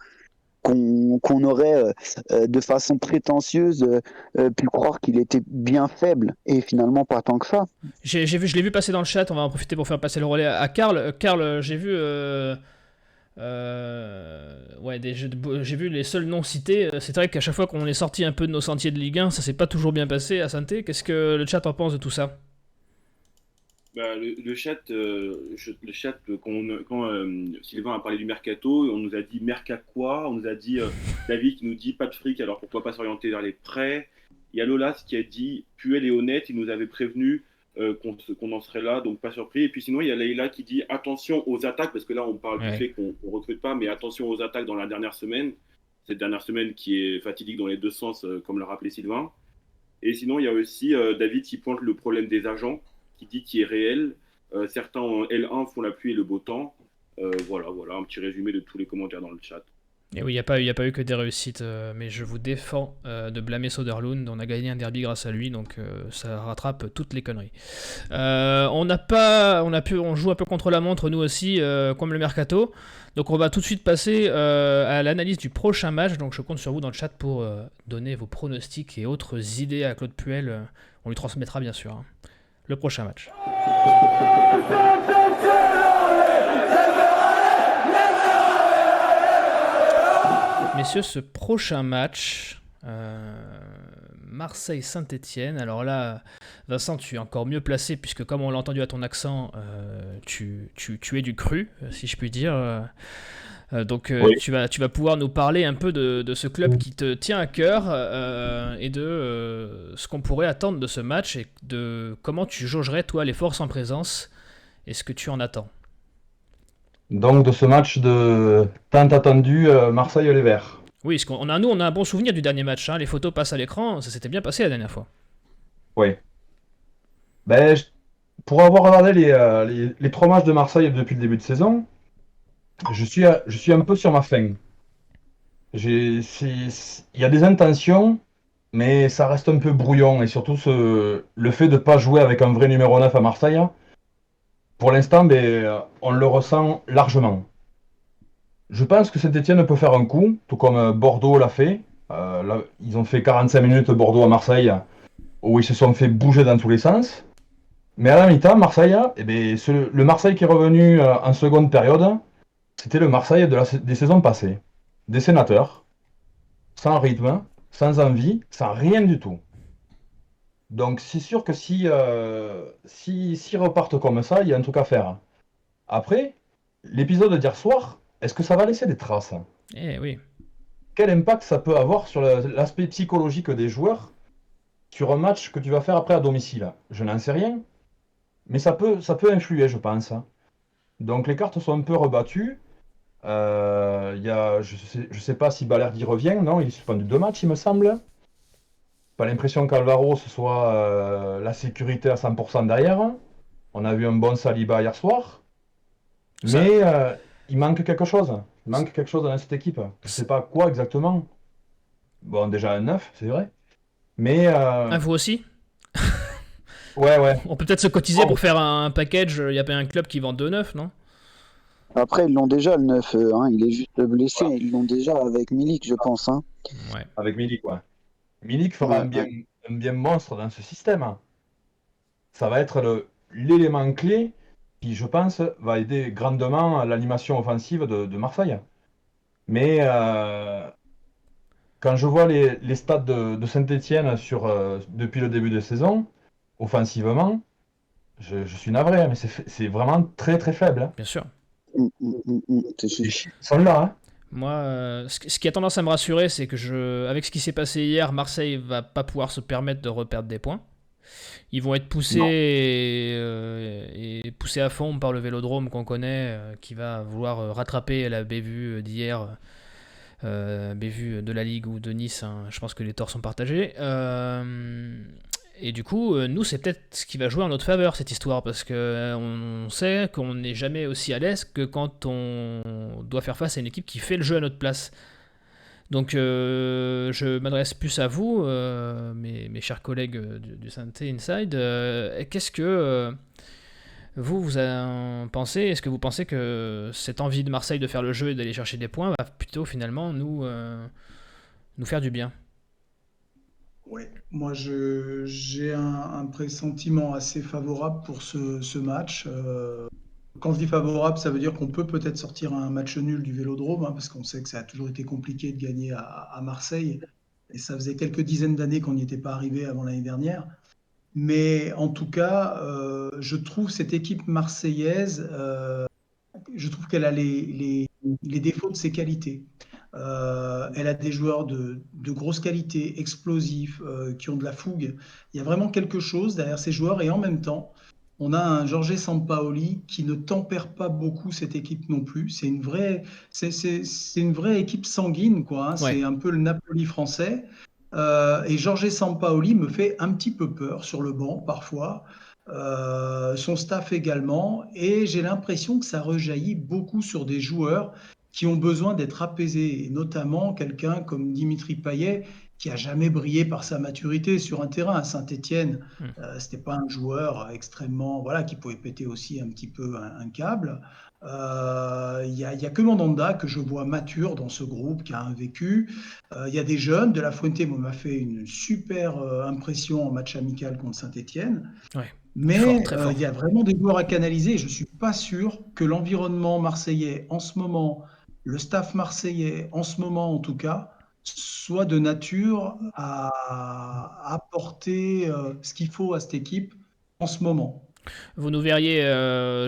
qu'on aurait de façon prétentieuse pu croire qu'il était bien faible et finalement pas tant que ça. je l'ai vu passer dans le chat, on va en profiter pour faire passer le relais à Karl. Karl, j'ai vu... j'ai vu les seuls noms cités. C'est vrai qu'à chaque fois qu'on est sorti un peu de nos sentiers de Ligue 1, ça s'est pas toujours bien passé à Saint-Étienne. Qu'est-ce que le chat en pense de tout ça? Le chat, quand Sylvain a parlé du mercato, on nous a dit mercat quoi? On nous a dit David qui nous dit pas de fric, alors pourquoi pas s'orienter vers les prêts? Il y a Lolas qui a dit Puel est honnête, il nous avait prévenu qu'on en serait là, donc pas surpris. Et puis sinon, il y a Leïla qui dit attention aux attaques, parce que là, on parle du Ouais. fait qu'on ne recrute pas, mais attention aux attaques dans la dernière semaine. Cette dernière semaine qui est fatidique dans les deux sens, comme l'a rappelé Sylvain. Et sinon, il y a aussi David qui pointe le problème des agents, qui dit qu'il est réel. Certains en L1 font la pluie et le beau temps. Voilà, un petit résumé de tous les commentaires dans le chat. Et oui, il y a pas eu que des réussites, mais je vous défends de blâmer Soderlund. On a gagné un derby grâce à lui, donc ça rattrape toutes les conneries. On joue un peu contre la montre nous aussi, comme le mercato. Donc on va tout de suite passer à l'analyse du prochain match. Donc je compte sur vous dans le chat pour donner vos pronostics et autres idées à Claude Puel. On lui transmettra bien sûr, hein. Le prochain match. Messieurs, ce prochain match, Marseille-Saint-Etienne. Alors là, Vincent, tu es encore mieux placé, puisque comme on l'a entendu à ton accent, tu es du cru, si je puis dire. Donc Oui. tu vas pouvoir nous parler un peu de ce club qui te tient à cœur et de ce qu'on pourrait attendre de ce match et de comment tu jaugerais, toi, les forces en présence et ce que tu en attends. Donc de ce match de tant attendu Marseille-Les Verts. Oui, parce qu'on a, nous, on a un bon souvenir du dernier match, hein. Les photos passent à l'écran, ça s'était bien passé la dernière fois. Oui. Ben, pour avoir regardé les 3 matchs de Marseille depuis le début de saison, je suis un peu sur ma faim. Il y a des intentions, mais ça reste un peu brouillon. Et surtout le fait de ne pas jouer avec un vrai numéro 9 à Marseille, pour l'instant, ben, on le ressent largement. Je pense que Saint-Etienne peut faire un coup, tout comme Bordeaux l'a fait. Là, ils ont fait 45 minutes Bordeaux à Marseille, où ils se sont fait bouger dans tous les sens. Mais à la mi-temps, Marseille, eh ben, le Marseille qui est revenu en seconde période, c'était le Marseille des saisons passées. Des sénateurs, sans rythme, sans envie, sans rien du tout. Donc c'est sûr que s'ils repartent comme ça, il y a un truc à faire. Après, l'épisode d'hier soir, est-ce que ça va laisser des traces? Eh oui. Quel impact ça peut avoir sur l'aspect psychologique des joueurs sur un match que tu vas faire après à domicile? Je n'en sais rien, mais ça peut influer, je pense. Donc les cartes sont un peu rebattues. Je sais pas si Balerdi revient, non, il est suspendu 2 matchs, il me semble. Pas l'impression qu'Alvaro ce soit la sécurité à 100% derrière. On a vu un bon Saliba hier soir, Ça- mais il manque quelque chose. Il manque quelque chose dans cette équipe. Je sais pas quoi exactement. Bon, déjà un 9, c'est vrai. Mais Ah, vous aussi? ouais, ouais. On peut peut-être se cotiser Oh, pour faire un package. Il y a pas un club qui vend 2 neufs, non? Après, ils l'ont déjà, le 9, hein, il est juste blessé. voilà, Ils l'ont déjà avec Milik, je pense, hein. Ouais. avec Milik, ouais. Milik fera Ouais, ouais. un bien monstre dans ce système. Ça va être l'élément clé qui, je pense, va aider grandement à l'animation offensive de Marseille. Mais quand je vois les stats de Saint-Etienne depuis le début de saison, offensivement, je suis navré, hein, mais c'est vraiment très très faible, hein. Bien sûr. C'est Les juste. chiffres sont là, hein. Moi, ce qui a tendance à me rassurer, c'est que avec ce qui s'est passé hier, Marseille va pas pouvoir se permettre de reperdre des points. Ils vont être poussés Non. et poussés à fond par le Vélodrome qu'on connaît, qui va vouloir rattraper la bévue d'hier, bévue de la Ligue ou de Nice, hein. Je pense que les torts sont partagés. Et du coup, nous, c'est peut-être ce qui va jouer en notre faveur, cette histoire, parce que on sait qu'on n'est jamais aussi à l'aise que quand on doit faire face à une équipe qui fait le jeu à notre place. Donc, je m'adresse plus à vous, mes chers collègues du Sainté Inside. Qu'est-ce que vous en pensez? Est-ce que vous pensez que cette envie de Marseille de faire le jeu et d'aller chercher des points va plutôt finalement nous faire du bien? Ouais, moi j'ai un pressentiment assez favorable pour ce match. Quand je dis favorable, ça veut dire qu'on peut peut-être sortir un match nul du Vélodrome, hein, parce qu'on sait que ça a toujours été compliqué de gagner à Marseille. Et ça faisait quelques dizaines d'années qu'on n'y était pas arrivé avant l'année dernière. Mais en tout cas, je trouve cette équipe marseillaise, je trouve qu'elle a les défauts de ses qualités. Elle a des joueurs de grosse qualité, explosifs, qui ont de la fougue. Il y a vraiment quelque chose derrière ces joueurs et en même temps, on a un Jorge Sampaoli qui ne tempère pas beaucoup cette équipe non plus. C'est une vraie équipe sanguine, quoi, hein. Ouais. C'est un peu le Napoli français. Et Jorge Sampaoli me fait un petit peu peur sur le banc parfois. Son staff également. Et j'ai l'impression que ça rejaillit beaucoup sur des joueurs qui ont besoin d'être apaisés, et notamment quelqu'un comme Dimitri Payet, qui a jamais brillé par sa maturité sur un terrain. À Saint-Étienne, Hmm. c'était pas un joueur extrêmement, voilà, qui pouvait péter aussi un petit peu un câble. Y a que Mandanda que je vois mature dans ce groupe, qui a un vécu. Il y a des jeunes. De La Fuente m'a fait une super impression en match amical contre Saint-Étienne. Ouais. Fort, Mais très fort. il y a vraiment des joueurs à canaliser. Je ne suis pas sûr que l'environnement marseillais en ce moment, le staff marseillais en ce moment en tout cas, soit de nature à apporter ce qu'il faut à cette équipe en ce moment. Vous nous verriez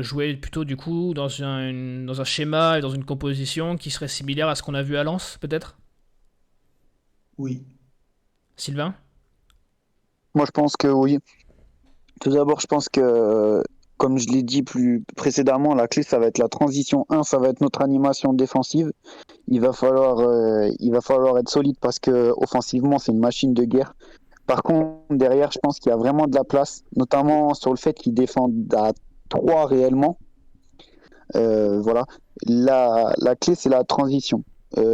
jouer plutôt du coup dans un schéma et dans une composition qui serait similaire à ce qu'on a vu à Lens, peut-être? Oui. Sylvain? Moi, je pense que oui. Tout d'abord, je pense que, comme je l'ai dit plus précédemment, la clé, ça va être la transition. Ça va être notre animation défensive. Il va falloir être solide parce que offensivement, c'est une machine de guerre. Par contre, derrière, je pense qu'il y a vraiment de la place, notamment sur le fait qu'ils défendent à 3 réellement. Voilà. La clé, c'est la transition.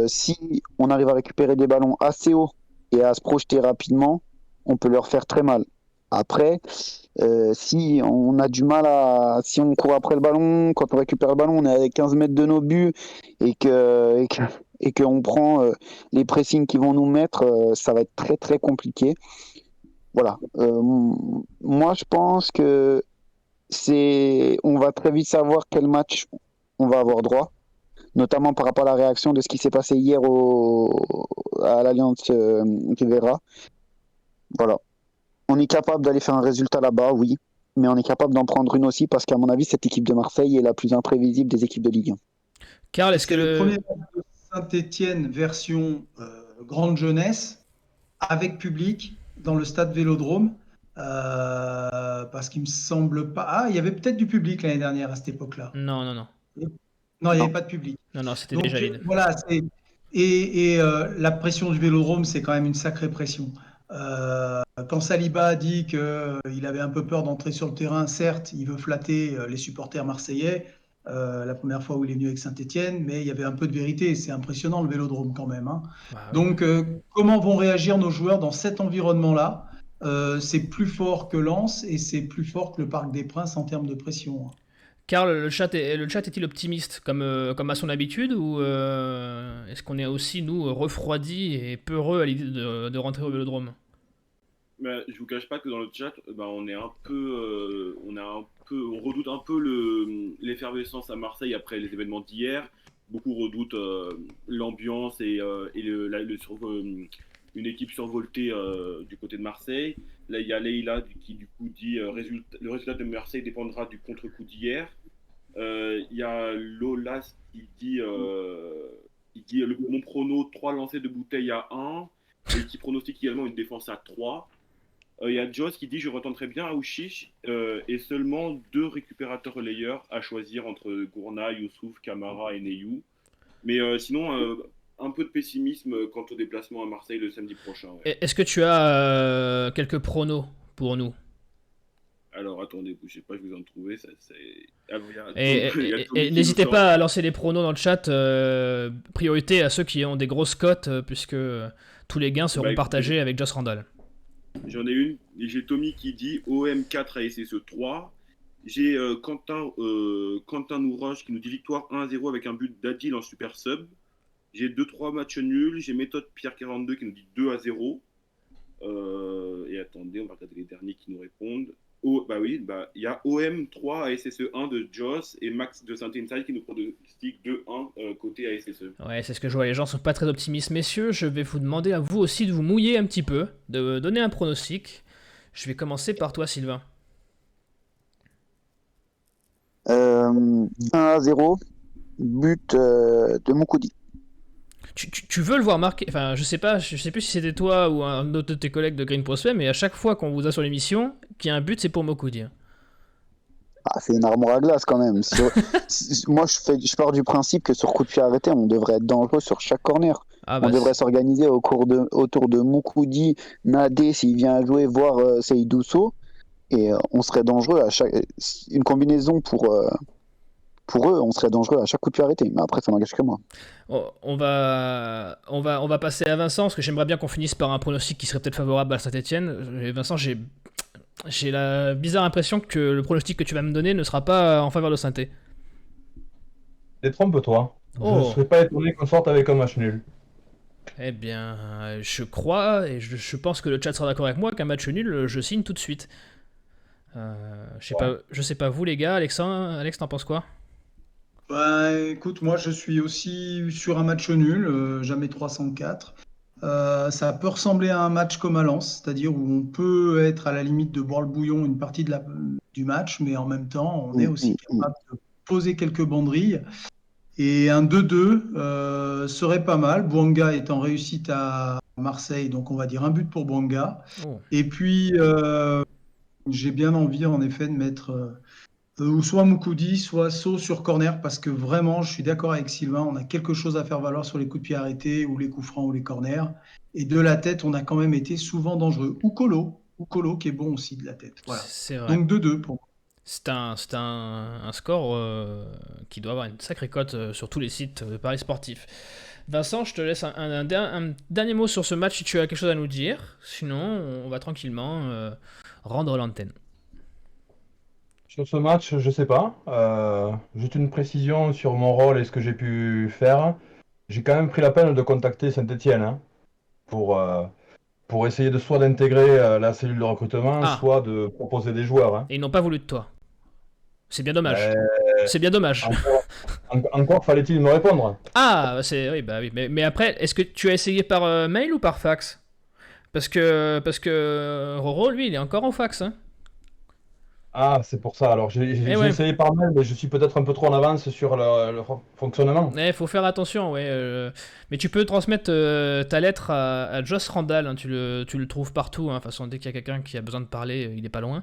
Si on arrive à récupérer des ballons assez haut et à se projeter rapidement, on peut leur faire très mal. Après, si on a du mal si on court après le ballon, quand on récupère le ballon, on est à 15 mètres de nos buts et qu'on prend les pressings qu'ils vont nous mettre, ça va être très très compliqué. Voilà. Moi, je pense que on va très vite savoir quel match on va avoir droit, notamment par rapport à la réaction de ce qui s'est passé hier à l'Alliance Rivera. Voilà. On est capable d'aller faire un résultat là-bas, oui, mais on est capable d'en prendre une aussi parce qu'à mon avis, cette équipe de Marseille est la plus imprévisible des équipes de Ligue 1. Karl, est-ce que C'est le premier le... match de Saint-Étienne version grande jeunesse avec public dans le stade Vélodrome. Parce qu'il me semble pas. Ah, il y avait peut-être du public l'année dernière à cette époque-là. Non, non, non. Non, il n'y Non. avait pas de public. Non, non, c'était déjà Donc vide. voilà, la pression du Vélodrome, c'est quand même une sacrée pression. Quand Saliba a dit qu'il avait un peu peur d'entrer sur le terrain, certes, il veut flatter les supporters marseillais, la première fois où il est venu avec Saint-Étienne, mais il y avait un peu de vérité. C'est impressionnant le Vélodrome quand même, hein. Bah oui. Donc, comment vont réagir nos joueurs dans cet environnement-là? C'est plus fort que Lens et c'est plus fort que le Parc des Princes en termes de pression, hein. Karl, le chat est-il optimiste comme à son habitude ou est-ce qu'on est aussi, nous, refroidis et peureux à l'idée de rentrer au Vélodrome? Je vous cache pas que dans le chat, on est un peu, on redoute un peu l'effervescence à Marseille après les événements d'hier. Beaucoup redoutent l'ambiance et une équipe survoltée du côté de Marseille. Là, il y a Leïla qui du coup dit le résultat de Marseille dépendra du contre-coup d'hier. Il y a Lolas qui dit mon prono 3 lancers de bouteille à 1 et qui pronostique également une défense à 3. Il y a Joss qui dit je retenterai bien Aouchiche et seulement 2 récupérateurs relayeurs à choisir entre Gourna, Youssouf, Camara et Neyou. Mais sinon, un peu de pessimisme quant au déplacement à Marseille le samedi prochain. Ouais. Est-ce que tu as quelques pronos pour nous? Alors attendez, bougez pas, je vais vous en trouver. Alors, Et, il y a et- Tommy et qui nous n'hésitez sort. pas à lancer les pronos dans le chat. Priorité à ceux qui ont des grosses cotes, puisque tous les gains seront Écoutez, partagés avec Joss Randall. j'en ai une. J'ai Tommy qui dit OM 4 à SSE 3. J'ai Quentin Nouroche qui nous dit victoire 1-0 avec un but d'Adil en super sub. J'ai 2-3 matchs nuls. J'ai méthode Pierre 42 qui nous dit 2-0. Et attendez, on va regarder les derniers qui nous répondent. Il y a OM 3 à SSE 1 de Joss et Max de Saint-Inside qui nous pronostique 2-1 côté ASSE. Ouais, c'est ce que je vois. Les gens sont pas très optimistes, messieurs. Je vais vous demander à vous aussi de vous mouiller un petit peu, de donner un pronostic. Je vais commencer par toi, Sylvain. 1-0, but de Moukoudi. tu veux le voir marquer. Enfin, je sais plus si c'était toi ou un autre de tes collègues de Green Post, mais à chaque fois qu'on vous a sur l'émission, qu'il y a un but, c'est pour Mokoudi. Ah, c'est une armoire à glace quand même. Moi, je pars du principe que sur coup de pied arrêté, on devrait être dangereux sur chaque corner. Ah, On bah, devrait s'organiser autour de Moukoudi, Nadé s'il vient à jouer, voire Seydousso. Et on serait dangereux à chaque. Une combinaison pour eux, on serait dangereux à chaque coup de pied arrêté. Mais après, ça n'engage que moi. on va passer à Vincent, parce que j'aimerais bien qu'on finisse par un pronostic qui serait peut-être favorable à Saint-Etienne. Vincent, j'ai la bizarre impression que le pronostic que tu vas me donner ne sera pas en faveur de Saint-Etienne. Détrompe-toi. Je ne Oh. serais pas étonné qu'on sorte avec un match nul. Eh bien, je crois, et je pense que le chat sera d'accord avec moi, qu'un match nul, je signe tout de suite. Je sais pas vous les gars, Alex, t'en penses quoi? Bah, écoute, moi je suis aussi sur un match nul, jamais 304. Ça peut ressembler à un match comme à Lens, c'est-à-dire où on peut être à la limite de boire le bouillon une partie du match, mais en même temps, on est aussi capable de poser quelques banderilles. Et un 2-2 serait pas mal. Bouanga est en réussite à Marseille, donc on va dire un but pour Bouanga. Oh. Et puis, j'ai bien envie en effet de mettre ou soit Moukoudi, soit So sur corner, parce que vraiment, je suis d'accord avec Sylvain, on a quelque chose à faire valoir sur les coups de pied arrêtés, ou les coups francs, ou les corners. Et de la tête, on a quand même été souvent dangereux. Ou Colo qui est bon aussi de la tête. Voilà. C'est vrai. Donc 2-2 pour moi. C'est un score qui doit avoir une sacrée cote sur tous les sites de paris sportifs. Vincent, je te laisse un dernier mot sur ce match si tu as quelque chose à nous dire. Sinon, on va tranquillement rendre l'antenne. Sur ce match, je sais pas. Juste une précision sur mon rôle et ce que j'ai pu faire. J'ai quand même pris la peine de contacter Saint-Etienne pour essayer soit d'intégrer la cellule de recrutement, soit de proposer des joueurs. Et ils n'ont pas voulu de toi. C'est bien dommage. C'est bien dommage. Encore fallait-il me répondre. Ah, oui. Mais après, est-ce que tu as essayé par mail ou par fax? Parce que Roro, lui, il est encore en fax. Hein. Ah, c'est pour ça. Alors, j'ai essayé par mail, mais je suis peut-être un peu trop en avance sur le fonctionnement. Il faut faire attention, ouais. Mais tu peux transmettre ta lettre à Joss Randall. Hein, tu le trouves partout. Hein. De toute façon, dès qu'il y a quelqu'un qui a besoin de parler, il est pas loin.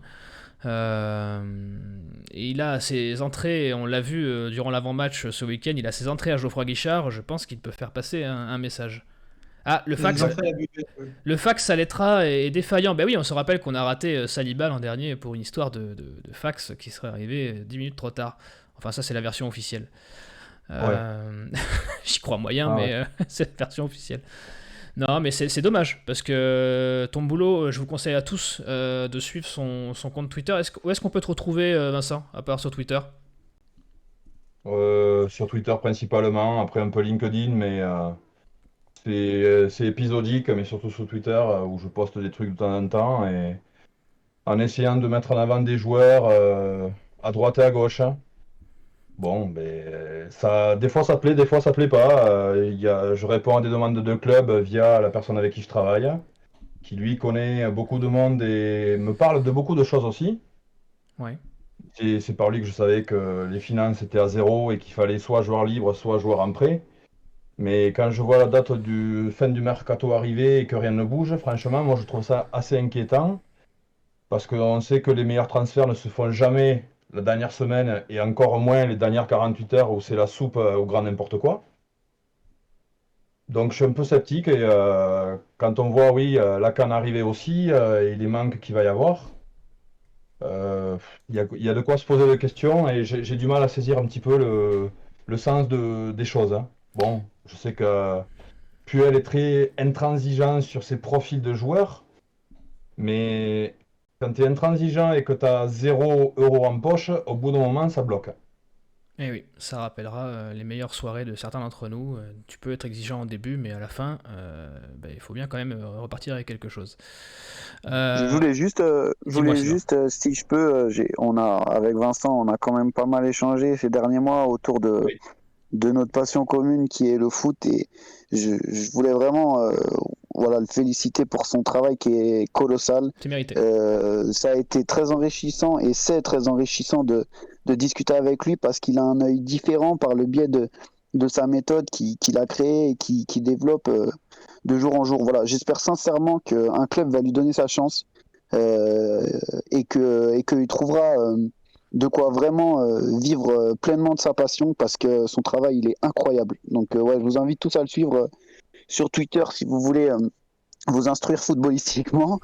Et il a ses entrées, on l'a vu durant l'avant-match ce week-end, il a ses entrées à Geoffroy Guichard. Je pense qu'il peut faire passer un message. Ah, le fax à Lettra est défaillant. Ben oui, on se rappelle qu'on a raté Saliba l'an dernier pour une histoire de fax qui serait arrivé 10 minutes trop tard. Enfin, ça, c'est la version officielle. J'y crois moyen, mais c'est la version officielle. Non, mais c'est dommage, parce que ton boulot, je vous conseille à tous de suivre son compte Twitter. Où est-ce qu'on peut te retrouver, Vincent, à part sur Twitter? Sur Twitter principalement, après un peu LinkedIn, mais c'est épisodique, mais surtout sur Twitter, où je poste des trucs de temps en temps, et en essayant de mettre en avant des joueurs à droite et à gauche. Bon, des fois ça plaît, des fois ça plaît pas. Je réponds à des demandes de club via la personne avec qui je travaille, qui lui connaît beaucoup de monde et me parle de beaucoup de choses aussi. Ouais. C'est par lui que je savais que les finances étaient à zéro et qu'il fallait soit joueur libre, soit joueur en prêt. Mais quand je vois la date fin du mercato arriver et que rien ne bouge, franchement, moi je trouve ça assez inquiétant. Parce qu'on sait que les meilleurs transferts ne se font jamais la dernière semaine et encore moins les dernières 48 heures où c'est la soupe au grand n'importe quoi. Donc je suis un peu sceptique et quand on voit, la CAN arriver aussi et les manques qu'il va y avoir, il y a de quoi se poser des questions et j'ai du mal à saisir un petit peu le sens des choses. Hein. Bon, je sais que Puel est très intransigeant sur ses profils de joueurs, mais quand tu es intransigeant et que tu as 0 € en poche, au bout d'un moment, ça bloque. Et oui, ça rappellera les meilleures soirées de certains d'entre nous. Tu peux être exigeant au début, mais à la fin, il faut bien quand même repartir avec quelque chose. Je voulais juste, si je peux, avec Vincent, on a quand même pas mal échangé ces derniers mois autour de notre passion commune qui est le foot, et je voulais vraiment le féliciter pour son travail qui est colossal. C'est mérité. Ça a été très enrichissant et c'est très enrichissant de discuter avec lui parce qu'il a un œil différent par le biais de de sa méthode qu'il a créée et qui développe de jour en jour. Voilà, j'espère sincèrement qu'un club va lui donner sa chance et qu'il trouvera de quoi vraiment vivre pleinement de sa passion parce que son travail il est incroyable. Donc ouais, je vous invite tous à le suivre sur Twitter si vous voulez vous instruire footballistiquement.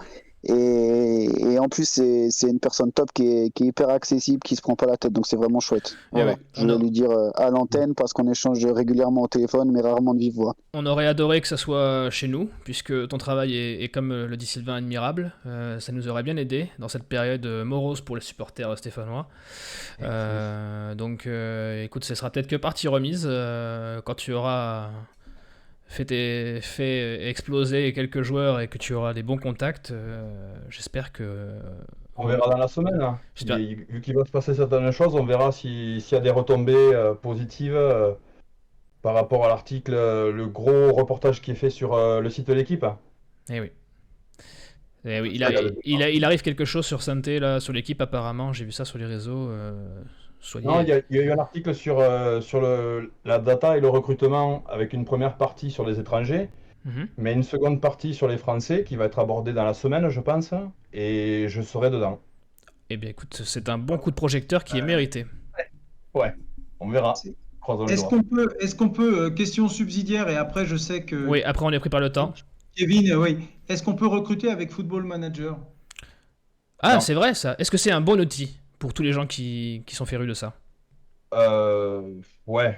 Et en plus, c'est une personne top qui est hyper accessible, qui se prend pas la tête, donc c'est vraiment chouette. Voilà. Ouais, Je vais lui dire à l'antenne parce qu'on échange régulièrement au téléphone, mais rarement de vive voix. On aurait adoré que ça soit chez nous, puisque ton travail est comme le dit Sylvain, admirable. Ça nous aurait bien aidé dans cette période morose pour les supporters stéphanois. Donc, écoute, ce sera peut-être que partie remise quand tu auras fait exploser quelques joueurs et que tu auras des bons contacts. J'espère que. On verra dans la semaine. Hein. J'espère. Vu qu'il va se passer certaines choses, on verra s'il y a des retombées positives par rapport à l'article, le gros reportage qui est fait sur le site de l'équipe. Eh oui. Eh oui, il arrive quelque chose sur Santé, là, sur l'équipe apparemment. J'ai vu ça sur les réseaux. Soyez... Non, il y a eu un article sur la data et le recrutement avec une première partie sur les étrangers, mais une seconde partie sur les Français qui va être abordée dans la semaine, je pense, et je serai dedans. Eh bien, écoute, c'est un bon coup de projecteur qui est mérité. Ouais, on verra. Est-ce qu'on peut, question subsidiaire, et après je sais que... Oui, après on est pris par le temps. Kevin, oui. Est-ce qu'on peut recruter avec Football Manager? Ah, Non. c'est vrai ça. Est-ce que c'est un bon outil pour tous les gens qui sont férus de ça? Ouais,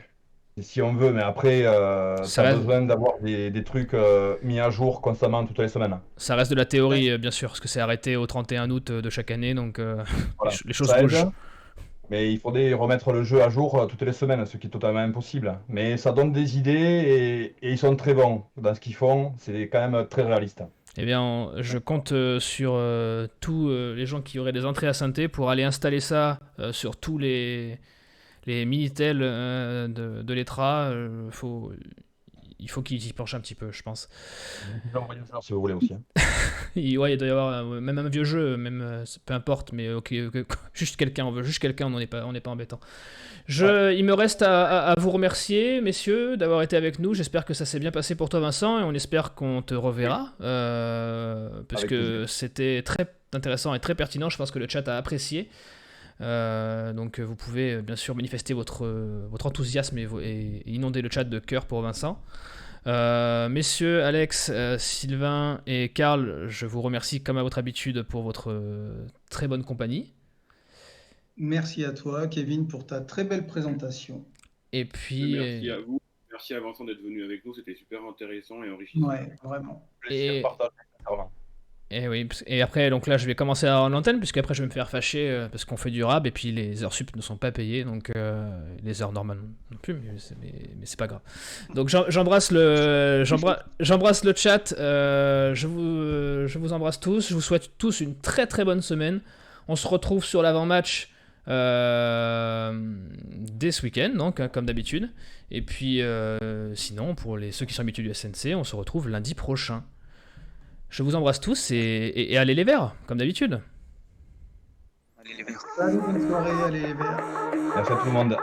si on veut, mais après, Ça t'as reste- besoin d'avoir des trucs mis à jour constamment toutes les semaines. Ça reste de la théorie, bien sûr, parce que c'est arrêté au 31 août de chaque année, donc Voilà. les choses Ça aide, bougent. mais il faudrait remettre le jeu à jour toutes les semaines, ce qui est totalement impossible. Mais ça donne des idées et ils sont très bons dans ce qu'ils font. C'est quand même très réaliste. Eh bien, je compte sur tous les gens qui auraient des entrées à Sainté pour aller installer ça sur tous les Minitel de l'ETRA. Il faut qu'ils y penchent un petit peu, je pense. Je vais envoyer ça si vous voulez aussi. Hein. Ouais, il doit y avoir même un vieux jeu, même peu importe, mais ok, juste quelqu'un, on veut juste quelqu'un, on n'est pas embêtant. Il me reste à vous remercier, messieurs, d'avoir été avec nous. J'espère que ça s'est bien passé pour toi, Vincent, et on espère qu'on te reverra, parce Avec que plaisir. c'était très intéressant et très pertinent. Je pense que le chat a apprécié. Donc vous pouvez bien sûr manifester votre enthousiasme et inonder le chat de cœur pour Vincent. Messieurs, Alex, Sylvain et Karl, je vous remercie comme à votre habitude pour votre très bonne compagnie. Merci à toi, Kevin, pour ta très belle présentation. Et puis, Merci à vous. Merci à Vincent d'être venu avec nous. C'était super intéressant et enrichissant. Ouais, vraiment. Plaisir partagé, sincèrement. et oui, et après, donc là, je vais commencer en antenne, puisque après, je vais me faire fâcher parce qu'on fait du rab et puis les heures sup ne sont pas payées, donc les heures normales non plus, mais c'est pas grave. Donc j'embrasse le chat. Je vous embrasse tous. Je vous souhaite tous une très très bonne semaine. On se retrouve sur l'avant-match dès ce week-end, donc comme d'habitude. Et puis sinon, pour ceux qui sont habitués du SNC, on se retrouve lundi prochain. Je vous embrasse tous et allez les verts, comme d'habitude. Salut, bonne soirée, allez les Verts. Merci à tout le monde.